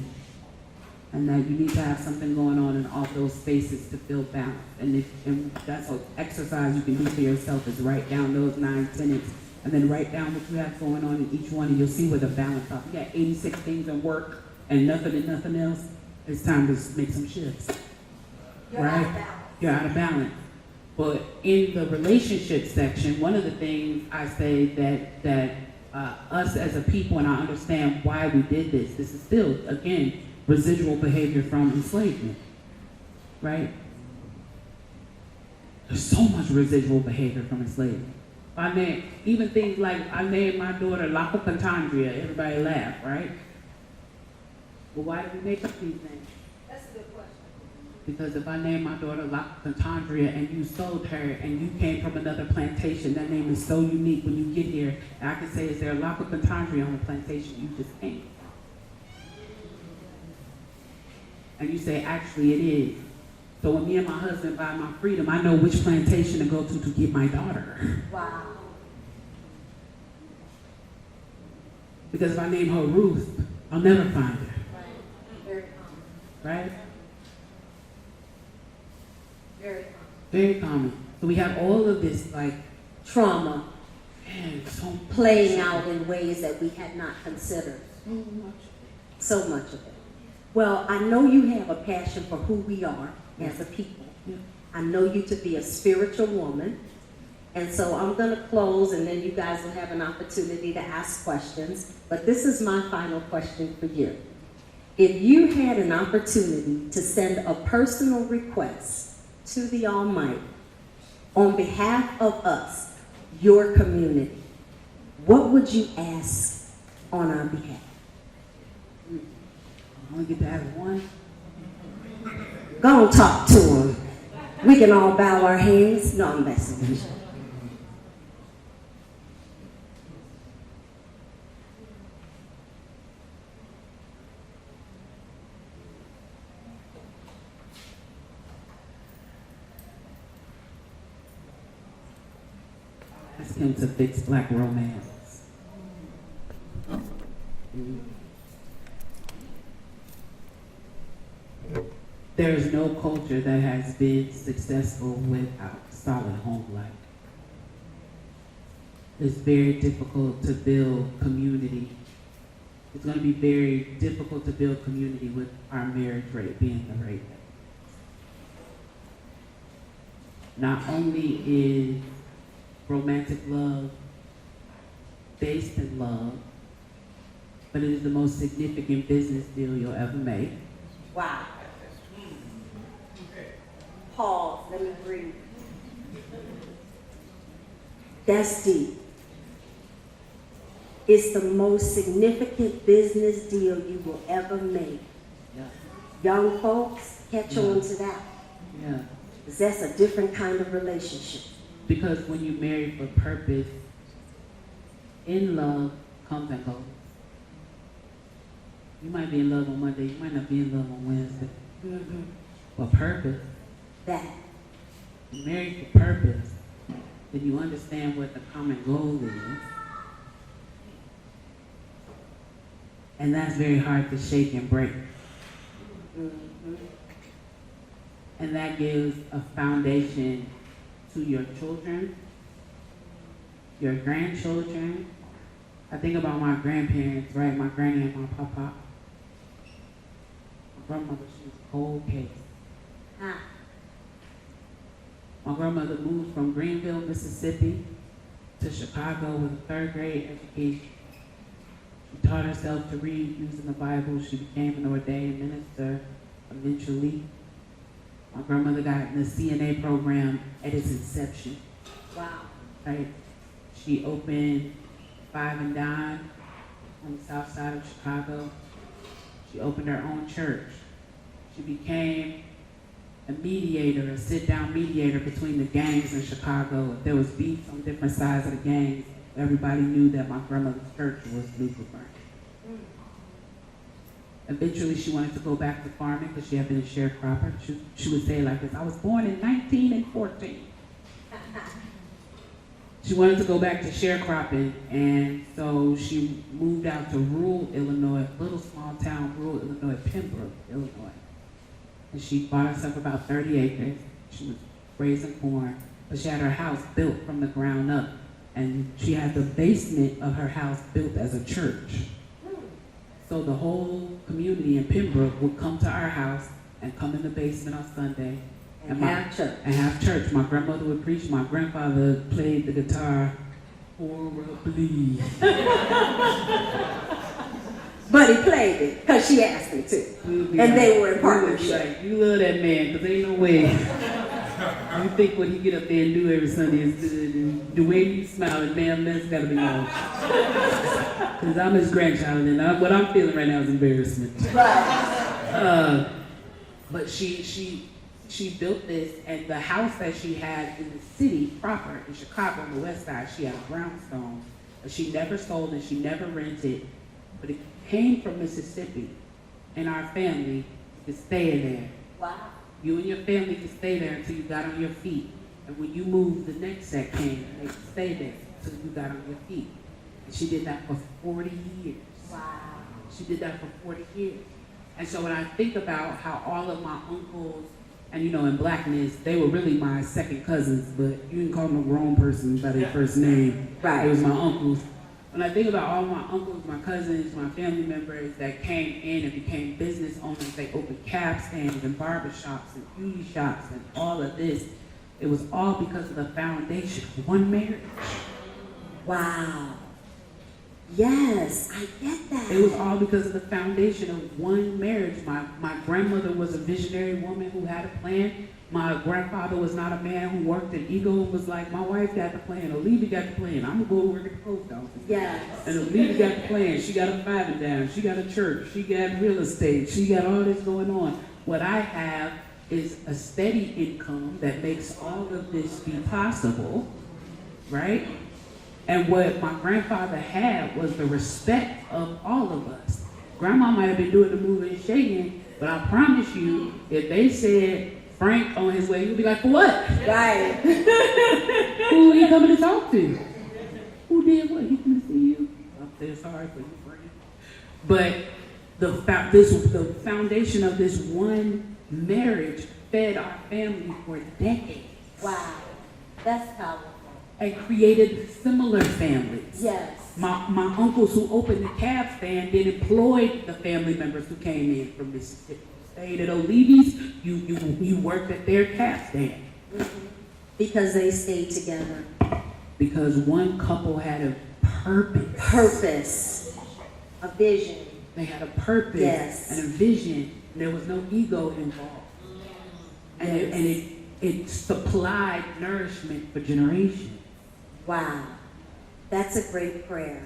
Speaker 2: And that you need to have something going on in all those spaces to feel balanced. And that's what exercise you can do for yourself, is write down those 9 tenets and then write down what you have going on in each one, and you'll see where the balance is. You got 86 things in work and nothing else. It's time to make some shifts.
Speaker 1: You're out of balance.
Speaker 2: You're out of balance. But in the relationship section, one of the things I say that us as a people, and I understand why we did this. This is still, again, residual behavior from enslavement, right? There's so much residual behavior from enslavement. Even things like, I named my daughter Lacopantandria. Everybody laughed, right? Well, why did we make up these things?
Speaker 1: That's a good question.
Speaker 2: Because if I name my daughter Lacantandria and you sold her and you came from another plantation, that name is so unique when you get here. And I can say, is there a Lacantandria on the plantation? You just came. And you say, actually it is. So when me and my husband buy my freedom, I know which plantation to go to get my daughter.
Speaker 1: Wow.
Speaker 2: Because if I name her Ruth, I'll never find her.
Speaker 1: Right. Very common.
Speaker 2: Right?
Speaker 1: Very common.
Speaker 2: Very common. So we have all of this like
Speaker 1: Trauma
Speaker 2: man, so
Speaker 1: playing out in ways that we had not considered.
Speaker 2: so much.
Speaker 1: So much of it. Well, I know you have a passion for who we are as a people.
Speaker 2: Yeah.
Speaker 1: I know you to be a spiritual woman. And so I'm going to close, and then you guys will have an opportunity to ask questions. But this is my final question for you. If you had an opportunity to send a personal request to the Almighty on behalf of us, your community, what would you ask on our behalf?
Speaker 2: I only get to ask one.
Speaker 1: Go and talk to him. We can all bow our heads. No, I'm messing with you.
Speaker 2: Ask him to fix black romance. There is no culture that has been successful without solid home life. It's very difficult to build community. It's going to be very difficult to build community with our marriage rate being the rate. Not only is romantic love based in love, but it is the most significant business deal you'll ever make.
Speaker 1: Wow. Pause. Let me breathe. That's deep. It's the most significant business deal you will ever make.
Speaker 2: Yeah.
Speaker 1: Young folks, catch on to that.
Speaker 2: Yeah.
Speaker 1: Because that's a different kind of relationship.
Speaker 2: Because when you marry for purpose, in love comes and goes. You might be in love on Monday, you might not be in love on Wednesday.
Speaker 1: Mm-hmm.
Speaker 2: But purpose,
Speaker 1: That.
Speaker 2: you marry for purpose, then you understand what the common goal is. And that's very hard to shake and break.
Speaker 1: Mm-hmm.
Speaker 2: And that gives a foundation to your children, your grandchildren. I think about my grandparents, right? My granny and my papa. My grandmother, she was a cold case.
Speaker 1: Ah.
Speaker 2: My grandmother moved from Greenville, Mississippi to Chicago with a third grade education. She taught herself to read using the Bible. She became an ordained minister eventually. My grandmother got in the CNA program at its inception.
Speaker 1: Wow.
Speaker 2: Right? She opened Five and Dime on the south side of Chicago. She opened her own church. She became a mediator, a sit-down mediator between the gangs in Chicago. If there was beef on different sides of the gangs, everybody knew that my grandmother's church was Duprano. Eventually, she wanted to go back to farming because she had been a sharecropper. She would say it like this: I was born in 1914. She wanted to go back to sharecropping, and so she moved out to rural Illinois, little small town, rural Illinois, Pembroke, Illinois. And she bought herself about 30 acres. She was raising corn, but she had her house built from the ground up, and she had the basement of her house built as a church. So the whole community in Pembroke would come to our house and come in the basement on Sunday
Speaker 1: And have church.
Speaker 2: And have church. My grandmother would preach. My grandfather played the guitar horribly.
Speaker 1: But he played it because she asked him to. And they were in partnership.
Speaker 2: Like, you love that man, because ain't no way you think what he get up there and do every Sunday is good. And the way you smile, man, that's got to be wrong. Because I'm his grandchild, and what I'm feeling right now is embarrassment.
Speaker 1: Right.
Speaker 2: But she she built this, and the house that she had in the city proper, in Chicago on the west side, she had a brownstone that she never sold and she never rented, but it came from Mississippi, and our family could stay in there.
Speaker 1: Wow.
Speaker 2: You and your family could stay there until you got on your feet, and when you moved, the next set came, and they could stay there until you got on your feet. And she did that for 40 years.
Speaker 1: Wow.
Speaker 2: She did that for 40 years. And so when I think about how all of my uncles, and you know, in Blackness, they were really my second cousins, but you didn't call them a grown person by their first name.
Speaker 1: Right.
Speaker 2: It was my uncles. When I think about all my uncles, my cousins, my family members that came in and became business owners, they opened cab stands and barber shops and beauty shops and all of this, it was all because of the foundation of one marriage.
Speaker 1: Wow. Yes, I get that.
Speaker 2: It was all because of the foundation of one marriage. My grandmother was a visionary woman who had a plan. My grandfather was not a man who worked in ego and was like, my wife got the plan, Olivia got the plan, I'm gonna go to work at the post office.
Speaker 1: Yes.
Speaker 2: And Olivia got the plan, she got a 5 and down, she got a church, she got real estate, she got all this going on. What I have is a steady income that makes all of this be possible, right? And what my grandfather had was the respect of all of us. Grandma might have been doing the moving and shaking, but I promise you, if they said Frank on his way, you'd be like, for what?
Speaker 1: Right.
Speaker 2: Who are you coming to talk to? Who did what? He coming to see you? I'm saying sorry for you, Frank. But the foundation of this one marriage fed our family for decades.
Speaker 1: Wow. That's powerful.
Speaker 2: And created similar families.
Speaker 1: Yes.
Speaker 2: My uncles who opened the cab stand then employed the family members who came in from Mississippi. Stayed at O'Leavy's, you worked at their cab stand.
Speaker 1: Mm-hmm. Because they stayed together.
Speaker 2: Because one couple had a purpose.
Speaker 1: Purpose. A vision.
Speaker 2: They had a purpose
Speaker 1: Yes.
Speaker 2: and a vision. And there was no ego involved. And it supplied nourishment for generations.
Speaker 1: Wow. That's a great prayer.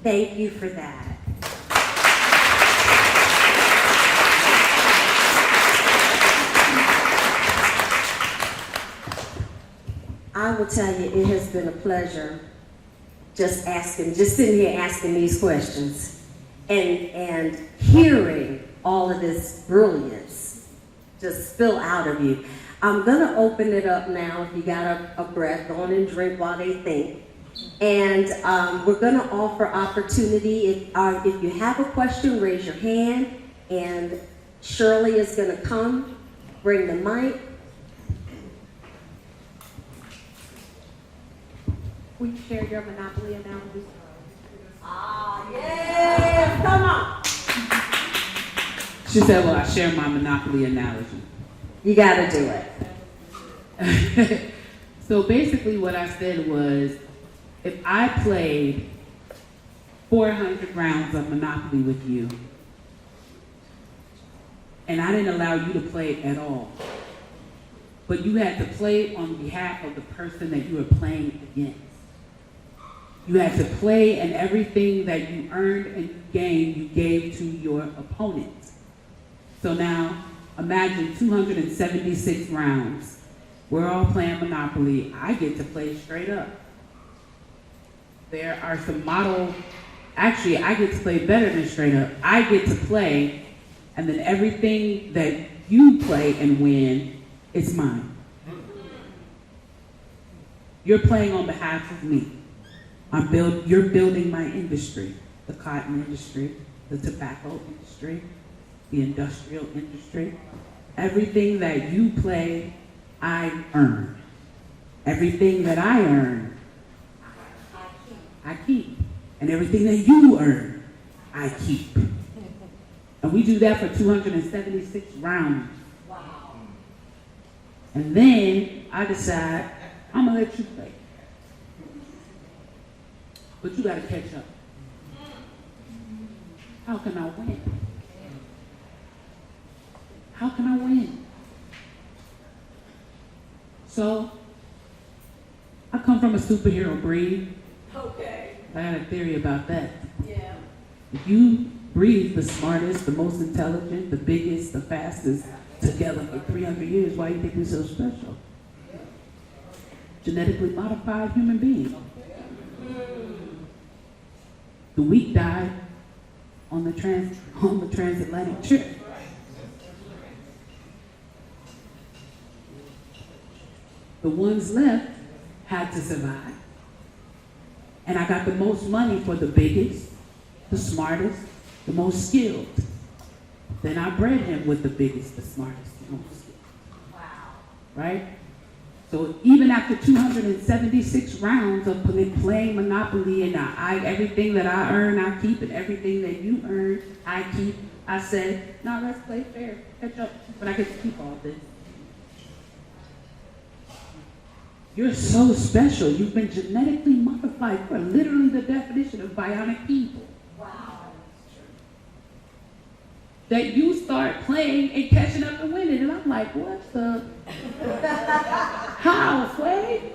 Speaker 1: Thank you for that. I will tell you, it has been a pleasure just sitting here asking these questions and hearing all of this brilliance just spill out of you. I'm gonna open it up now. If you got a breath, go on and drink while they think. And we're gonna offer opportunity. If you have a question, raise your hand, and Shirley is gonna come, bring the mic.
Speaker 4: Will you share your Monopoly analogy?
Speaker 1: Ah, yes, come on.
Speaker 2: She said, well, I share my Monopoly analogy.
Speaker 1: You gotta do it.
Speaker 2: So basically what I said was, if I played 400 rounds of Monopoly with you, and I didn't allow you to play at all, but you had to play on behalf of the person that you were playing against. You had to play, and everything that you earned and gained, you gave to your opponent. So now, imagine 276 rounds. We're all playing Monopoly. I get to play straight up. There are some actually I get to play better than straight up. I get to play, and then everything that you play and win is mine. You're playing on behalf of me. You're building my industry, the cotton industry, the tobacco industry, the industrial industry. Everything that you play, I earn. Everything that I earn, I keep. And everything that you earn, I keep. And we do that for 276 rounds.
Speaker 1: Wow.
Speaker 2: And then I decide, I'm gonna let you play. But you gotta catch up. How can I win? How can I win? So, I come from a superhero breed.
Speaker 1: Okay.
Speaker 2: I had a theory about that.
Speaker 1: Yeah.
Speaker 2: If you breed the smartest, the most intelligent, the biggest, the fastest, together for 300 years. Why do you think we're so special? Genetically modified human being. The weak died on the transatlantic trip. The ones left had to survive. And I got the most money for the biggest, the smartest, the most skilled. Then I bred him with the biggest, the smartest, the most skilled. Wow. Right? So even after 276 rounds of playing Monopoly, and everything that I earn, I keep, and everything that you earn, I keep, I said, no, let's play fair, catch up, but I get to keep all this. You're so special. You've been genetically modified. You are literally the definition of bionic people. Wow. That you start playing and catching up and winning. And I'm like, what the? How, Sway?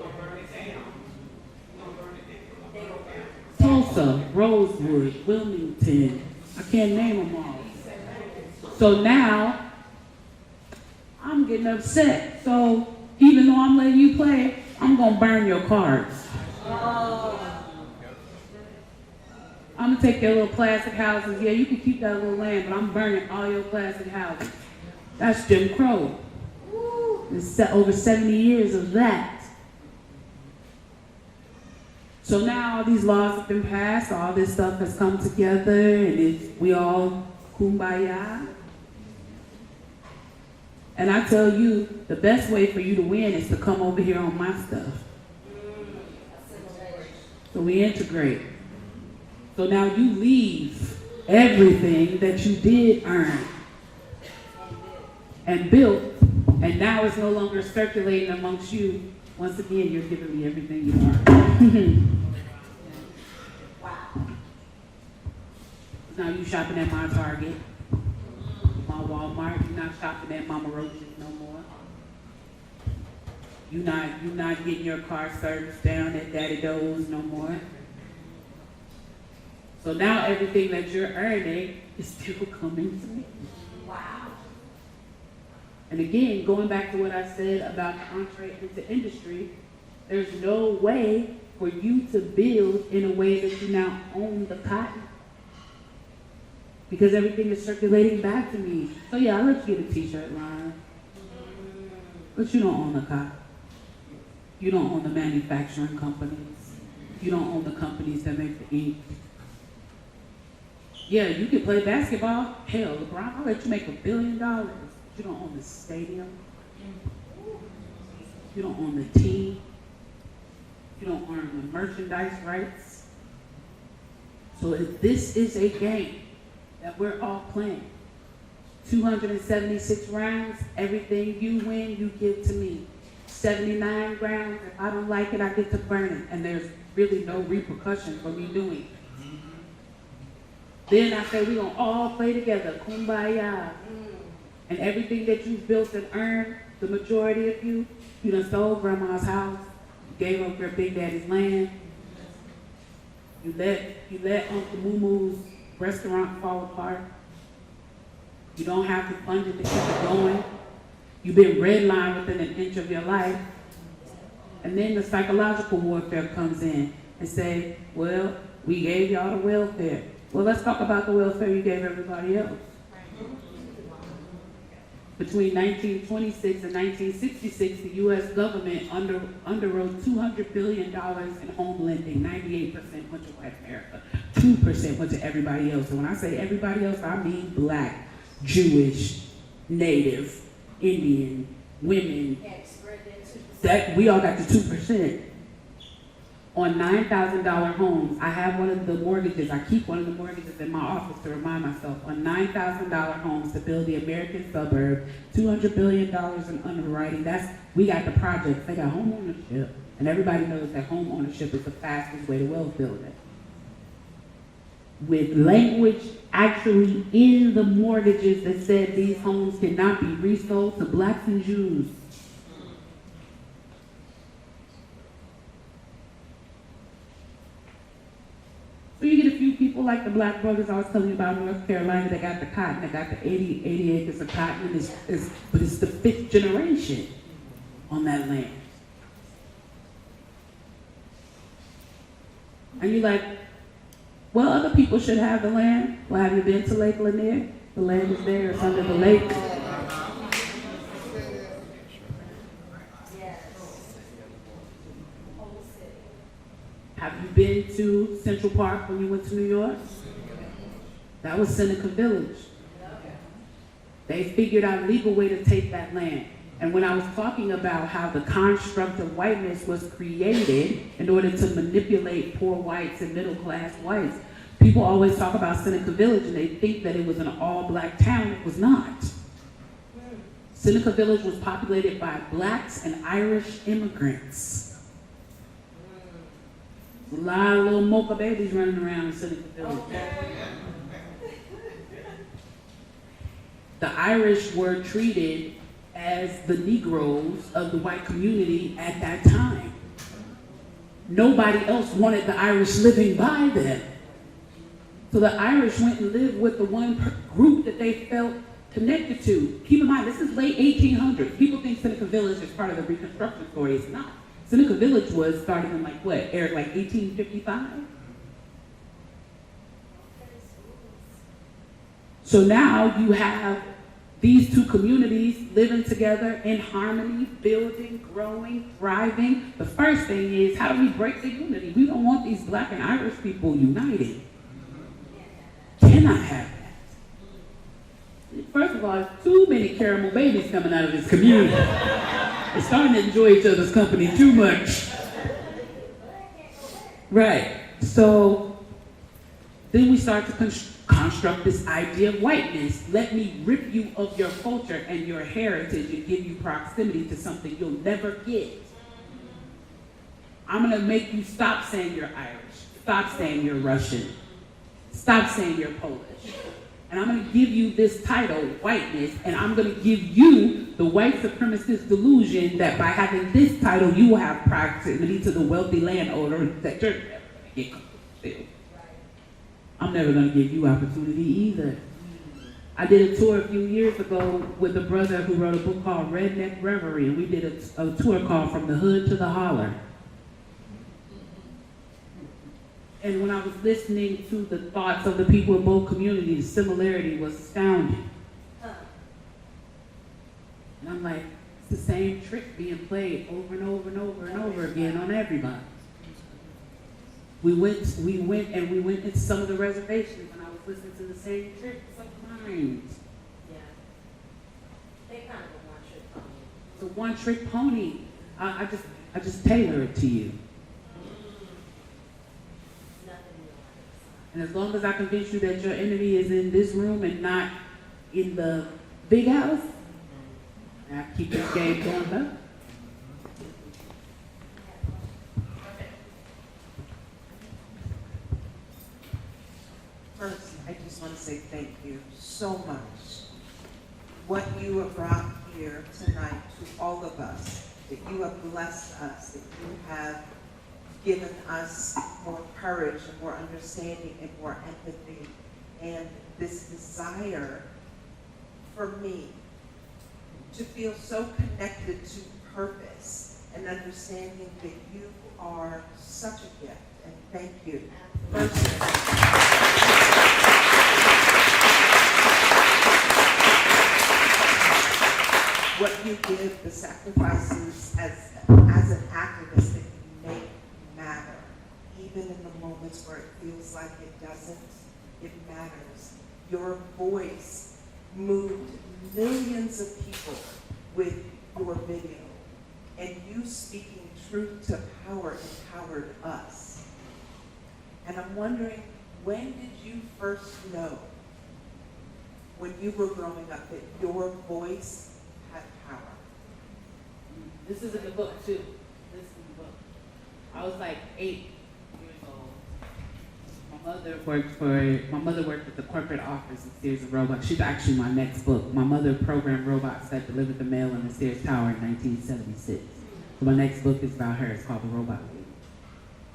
Speaker 2: Tulsa, Rosewood, Wilmington. I can't name them all. So now, I'm getting upset. So even though I'm letting you play, I'm gonna burn your cards. I'm gonna take your little plastic houses. Yeah, you can keep that little land, but I'm burning all your plastic houses. That's Jim Crow. It's over 70 years of that. So now all these laws have been passed, all this stuff has come together, and we all kumbaya. And I tell you, the best way for you to win is to come over here on my stuff. So we integrate. So now you leave everything that you did earn and built, and now it's no longer circulating amongst you. Once again, you're giving me everything you earned. Wow. Now you shopping at my Target, my Walmart. You're not shopping at Mama Roach's no more. You're not getting your car serviced down at Daddy Doe's no more. So now everything that you're earning is still coming to me. Wow. And again, going back to what I said about the entree into industry, there's no way for you to build in a way that you now own the cotton. Because everything is circulating back to me. So yeah, I'll let you get a t-shirt line. But you don't own the cotton. You don't own the manufacturing companies. You don't own the companies that make the ink. Yeah, you can play basketball. Hell, LeBron, I'll let you make $1 billion. But you don't own the stadium. You don't own the team. You don't own the merchandise rights. So if this is a game that we're all playing, 276 rounds, everything you win, you give to me. 79 rounds, if I don't like it, I get to burn it. And there's really no repercussion for me doing it. Then I say we're going to all play together, kumbaya. And everything that you've built and earned, the majority of you done sold grandma's house, you gave up your big daddy's land, you let Uncle Moo Moo's restaurant fall apart. You don't have the funding to keep it going. You've been redlined within an inch of your life. And then the psychological warfare comes in and say, well, we gave y'all the welfare. Well, let's talk about the welfare you gave everybody else. Between 1926 and 1966, the U.S. government underwrote $200 billion in home lending. 98% went to white America. 2% went to everybody else. And when I say everybody else, I mean Black, Jewish, Native, Indian, women. That we all got the 2%. On $9,000 homes, I have one of the mortgages, I keep one of the mortgages in my office to remind myself, on $9,000 homes to build the American suburb, $200 billion in underwriting. We got the projects, they got home ownership. And everybody knows that home ownership is the fastest way to wealth building. With language actually in the mortgages that said these homes cannot be resold to Blacks and Jews. So you get a few people people like the black brothers I was telling you about in North Carolina, they got the cotton, they got the 80 acres of cotton, and but it's the 5th generation on that land. And you're like, well, other people should have the land. Well, have you been to Lake Lanier? The land is there, it's under the lake. Have you been to Central Park when you went to New York? That was Seneca Village. They figured out a legal way to take that land. And when I was talking about how the construct of whiteness was created in order to manipulate poor whites and middle class whites, people always talk about Seneca Village and they think that it was an all-black town. It was not. Seneca Village was populated by blacks and Irish immigrants. A lot of little mocha babies running around in Seneca Village. The Irish were treated as the Negroes of the white community at that time. Nobody else wanted the Irish living by them. So the Irish went and lived with the one group that they felt connected to. Keep in mind, this is late 1800s. People think Seneca Village is part of the Reconstruction story. It's not. Seneca Village was started in like what, Eric, like 1855? So now you have these two communities living together in harmony, building, growing, thriving. The first thing is, how do we break the unity? We don't want these black and Irish people united. Cannot have that. First of all, there's too many caramel babies coming out of this community. We're starting to enjoy each other's company too much. Right. So then we start to construct this idea of whiteness. Let me rip you of your culture and your heritage and give you proximity to something you'll never get. I'm gonna make you stop saying you're Irish, stop saying you're Russian, stop saying you're Polish. And I'm gonna give you this title, whiteness, and I'm gonna give you the white supremacist delusion that by having this title, you will have proximity to the wealthy landowner that you're never gonna get comfortable with. I'm never gonna give you opportunity either. I did a tour a few years ago with a brother who wrote a book called Redneck Reverie, and we did a tour called From the Hood to the Holler. And when I was listening to the thoughts of the people in both communities, the similarity was astounding. And I'm like, it's the same trick being played over and over and over and over again on everybody. We went into some of the reservations and I was listening to the same trick sometimes.
Speaker 1: Yeah. They kind of a one-trick pony.
Speaker 2: It's a one-trick pony. I just tailor it to you. And as long as I convince you that your enemy is in this room and not in the big house, I keep this game going up.
Speaker 5: First, I just want to say thank you so much. What you have brought here tonight to all of us, that you have blessed us, that you have given us more courage and more understanding and more empathy, and this desire for me to feel so connected to purpose and understanding that you are such a gift, and thank you. What you give, the sacrifices as an activist that you make matter. Even in the moments where it feels like it doesn't, it matters. Your voice moved millions of people with your video. And you speaking truth to power empowered us. And I'm wondering, when did you first know, when you were growing up, that your voice had power?
Speaker 2: This is in the book too. This is in the book. I was like 8 years old. My mother worked at the corporate office of Sears and Roebuck. She's actually my next book. My mother programmed robots that delivered the mail in the Sears Tower in 1976. So my next book is about her. It's called The Robot Lady.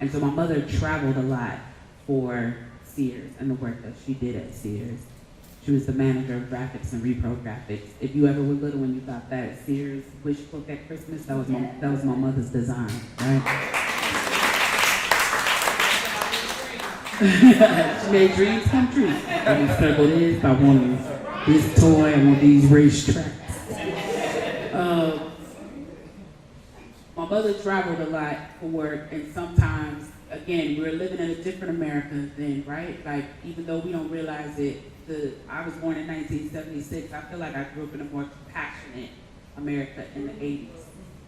Speaker 2: And so my mother traveled a lot for Sears and the work that she did at Sears. She was the manager of graphics and repro graphics. If you ever were little and you got that Sears wish book at Christmas, that was my mother's design, right? She made dreams come true. I want to circle this, I want this toy, I want these racetracks. My mother traveled a lot for work, and sometimes, again, we were living in a different America then, right? Like, even though we don't realize it, I was born in 1976. I feel like I grew up in a more compassionate America in the 80s,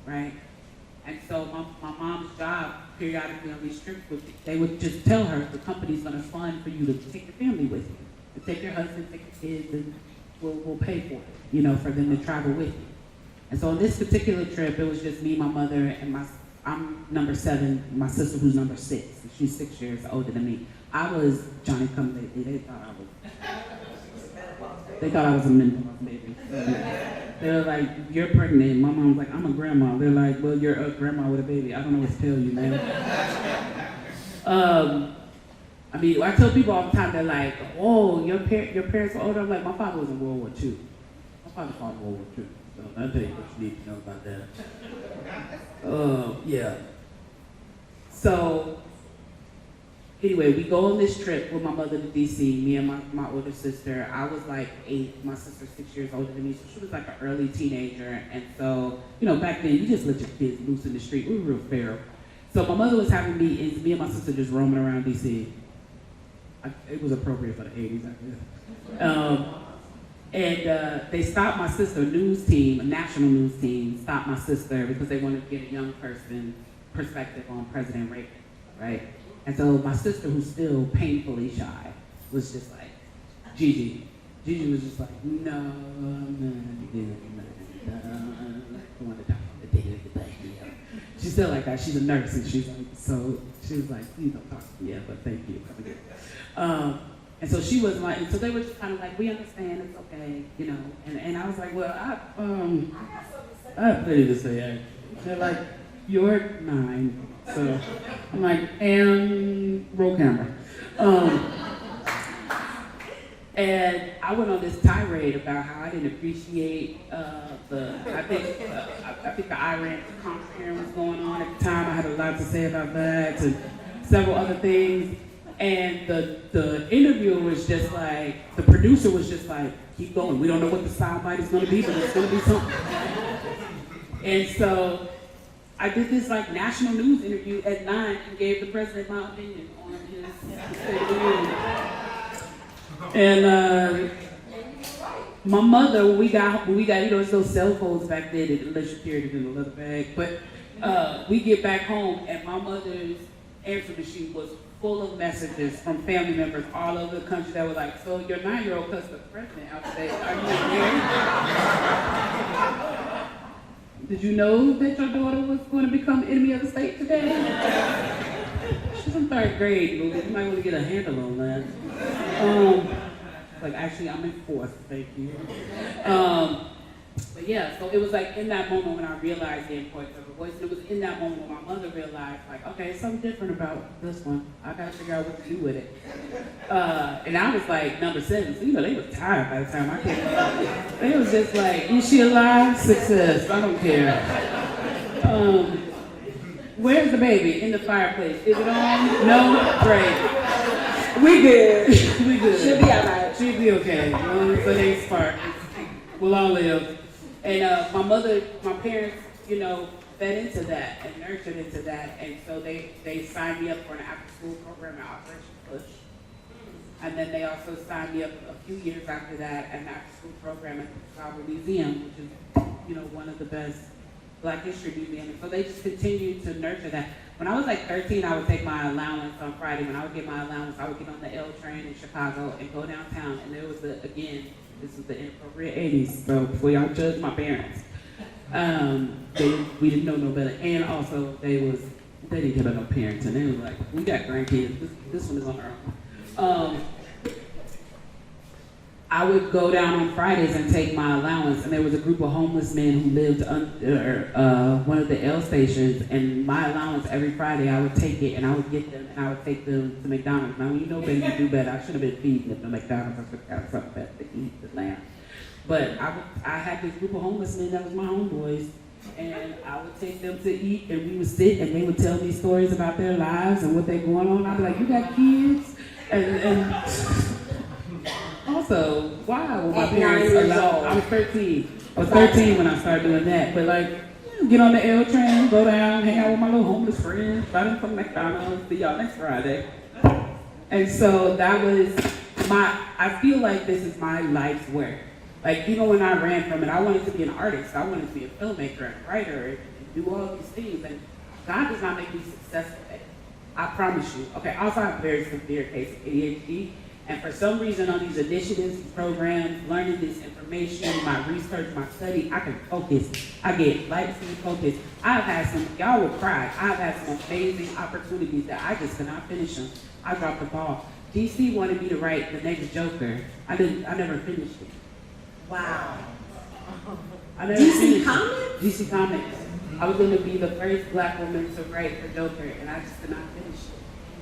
Speaker 2: right? And so my mom's job, periodically on these trips, they would just tell her the company's gonna fund for you to take your family with you. To take your husband, take your kids, and we'll pay for it, you know, for them to travel with you. And so on this particular trip, it was just me, my mother, and I'm number 7, my sister who's number 6. She's 6 years older than me. I was Johnny come lately. They thought I was a mental baby. They were like, you're pregnant. My mom was like, I'm a grandma. They're like, well, you're a grandma with a baby. I don't know what to tell you, man. I mean, I tell people all the time, they're like, oh, your parents were older. I'm like, my father was in World War II. My father fought in World War II. So I'll tell you what you need to know about that. Yeah. So, anyway, we go on this trip with my mother to DC, me and my older sister. I was like 8, my sister's 6 years older than me, so she was like an early teenager. And so, you know, back then, you just let your kids loose in the street. We were real feral. So my mother was having me and my sister just roaming around DC. It was appropriate for the 80s, I guess. And they stopped my sister, a national news team, stopped my sister because they wanted to get a young person's perspective on President Reagan, right? And so my sister, who's still painfully shy, was just like, Gigi. Gigi was just like, no, I'm not doing that. I want to talk about the day. She's still like that. She's a nurse, and she's like, so she was like, please don't talk to me yet, but thank you. And so she was like, and so they were just kind of like, we understand, it's okay, you know. And I was like, well, I have plenty to say, actually. They're like, you're 9. So I'm like, and roll camera. And I went on this tirade about how I didn't appreciate I think the Iran conference was going on at the time. I had a lot to say about that and several other things. And the interviewer was just like, the producer was just like, keep going. We don't know what the soundbite is going to be, but it's going to be something. And so I did this like national news interview at 9 and gave the president my opinion on his State of the Union. And my mother, when we got, you know, it's those cell phones back then, unless you carried it in a leather bag. But we get back home and my mother's answer machine was full of messages from family members all over the country that were like, so your 9-year-old cussed the president out today. Are you married? Did you know that your daughter was going to become enemy of the state today? She's in 3rd grade, but you might want to get a handle on that. Like, actually, I'm in 4th, thank you. But yeah, so it was like in that moment when I realized the importance of a voice, and it was in that moment when my mother realized, like, okay, something different about this one. I gotta figure out what to do with it. And I was like number 7, so you know, they were tired by the time I came. They was just like, is she alive? Success, I don't care. Where's the baby? In the fireplace. Is it on? No? Great. We good. We good. She'll be alright. She'll be okay. So they spark. We'll all live. And my parents, you know, fed into that and nurtured into that. And so they signed me up for an after-school program at Operation Push. And then they also signed me up a few years after that an after-school program at the Sooooo Museum, which is, you know, one of the best Black History museums. And so they just continued to nurture that. When I was like 13, I would take my allowance on Friday. When I would get my allowance, I would get on the L train in Chicago and go downtown. And there was this was the inappropriate 80s, so before y'all judge my parents, we didn't know no better. And also, they didn't give us no parents, and they were like, we got grandkids, this one is on our own. I would go down on Fridays and take my allowance, and there was a group of homeless men who lived under one of the L stations, and my allowance every Friday, I would take it and I would get them and I would take them to McDonald's. Now, you know better, you do better. I should have been feeding them to McDonald's. I should have got something better to eat, the lamb. But I had this group of homeless men that was my homeboys, and I would take them to eat, and we would sit, and they would tell me stories about their lives and what they're going on. I'd be like, you got kids? And also, wow, well, my
Speaker 1: At 9
Speaker 2: parents
Speaker 1: years
Speaker 2: allowed,
Speaker 1: old.
Speaker 2: I was 13. I was 13 when I started doing that. But like, get on the L train, go down, hang out with my little homeless friends, buy them from McDonald's, see y'all next Friday. And so that was I feel like this is my life's work. Like, even when I ran from it, I wanted to be an artist. I wanted to be a filmmaker and writer and do all these things. And God does not make me successful at it. I promise you. Okay, I also have a very severe case of ADHD. And for some reason on these initiatives, these programs, learning this information, my research, my study, I can focus. I get light speed focus. I've had some, y'all will cry, I've had some amazing opportunities that I just cannot finish them. I dropped the ball. DC wanted me to write the next Joker. I never finished it.
Speaker 1: Wow.
Speaker 2: I never
Speaker 1: DC
Speaker 2: finished it.
Speaker 1: Comics?
Speaker 2: DC Comics. I was going to be the first Black woman to write for Joker, and I just could not finish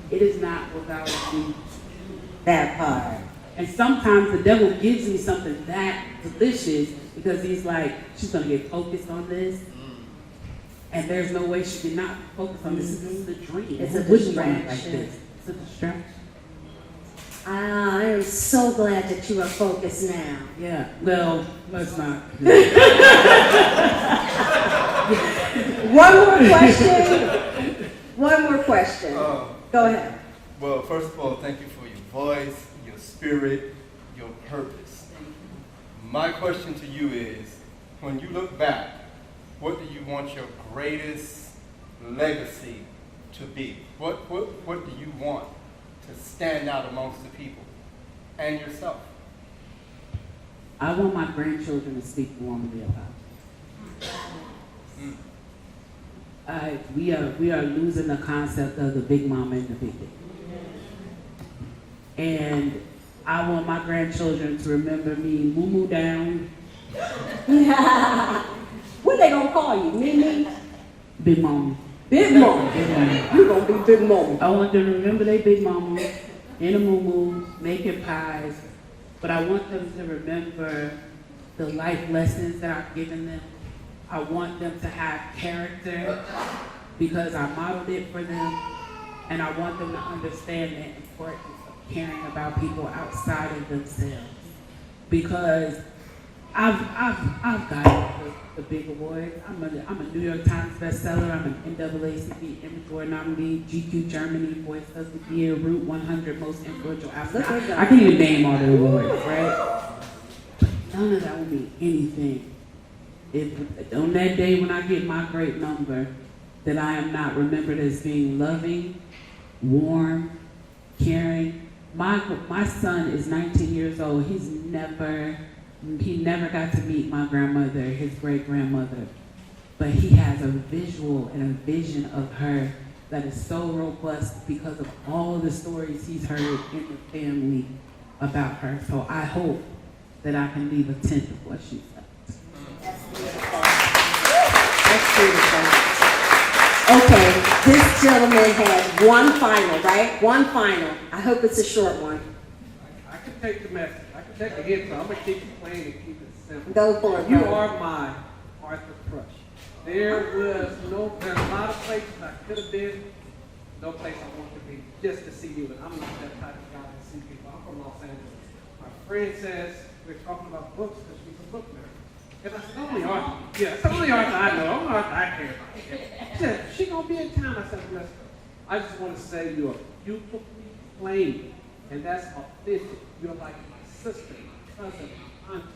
Speaker 2: it. It is not what God wants me to do.
Speaker 1: That part.
Speaker 2: And sometimes the devil gives me something that delicious because he's like, she's gonna get focused on this. And there's no way she can not focus on this. This is a dream.
Speaker 1: It's a
Speaker 2: Who wouldn't want it
Speaker 1: distraction.
Speaker 2: Like this? It's a distraction.
Speaker 1: I am so glad that you are focused now.
Speaker 2: Yeah, well, let's not.
Speaker 1: One more question. One more question. Go ahead.
Speaker 3: Well, first of all, thank you for your voice, your spirit, your purpose. My question to you is, when you look back, what do you want your greatest legacy to be? What do you want to stand out amongst the people and yourself?
Speaker 2: I want my grandchildren to speak warmly about it. We are losing the concept of the big mama and the big daddy. And I want my grandchildren to remember me moo down,
Speaker 1: What they gonna call you? Mimi?
Speaker 2: big mama.
Speaker 1: Big Mama.
Speaker 2: Big mama.
Speaker 1: You gonna be Big Mama.
Speaker 2: I want them to remember their big mama in a moo making pies, but I want them to remember the life lessons that I've given them. I want them to have character because I modeled it for them, and I want them to understand the importance of caring about people outside of themselves. Because I've gotten the big awards. I'm a New York Times bestseller. I'm an NAACP Image Award nominee, GQ Germany Voice of the Year, Route 100 Most Influential African. I can't even name all the awards, right? But none of that will mean anything if on that day when I get my great number, that I am not remembered as being loving, warm, caring. My son is 19 years old. He never got to meet my grandmother, his great-grandmother. But he has a visual and a vision of her that is so robust because of all the stories he's heard in the family about her. So I hope that I can leave a tenth of what she said.
Speaker 1: That's beautiful. That's beautiful. Okay, this gentleman has one final, right? One final. I hope it's a short one.
Speaker 6: I can take the message. I can take the hint, so I'm going to keep it plain and keep it simple.
Speaker 1: Go for it,
Speaker 6: You
Speaker 1: brother.
Speaker 6: are my Arthur Crush. There's a lot of places I could have been, no place I want to be, just to see you. And I'm not that type of guy to see people. I'm from Los Angeles. My friend says we're talking about books because she's a book nerd. And I said, only Arthur. Yeah, it's the only Arthur I know. Only Arthur I care about. She said, she gonna be in town. I said, let's go. I just want to say you're beautifully plain, and that's authentic. You're like my sister, my cousin, my auntie,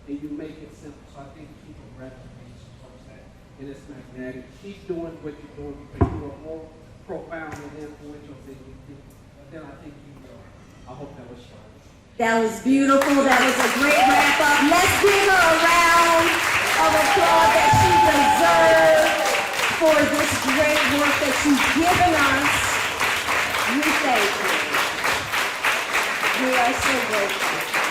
Speaker 6: and you make it simple. So I think people recognize that, and it's magnetic. Keep doing what you're doing because you are more profound and influential than you think. But then I think you will. I hope that was short.
Speaker 1: That was beautiful. That was a great wrap up. Let's give her a round of applause that she deserves for this great work that you've given us. We thank you. We are so grateful.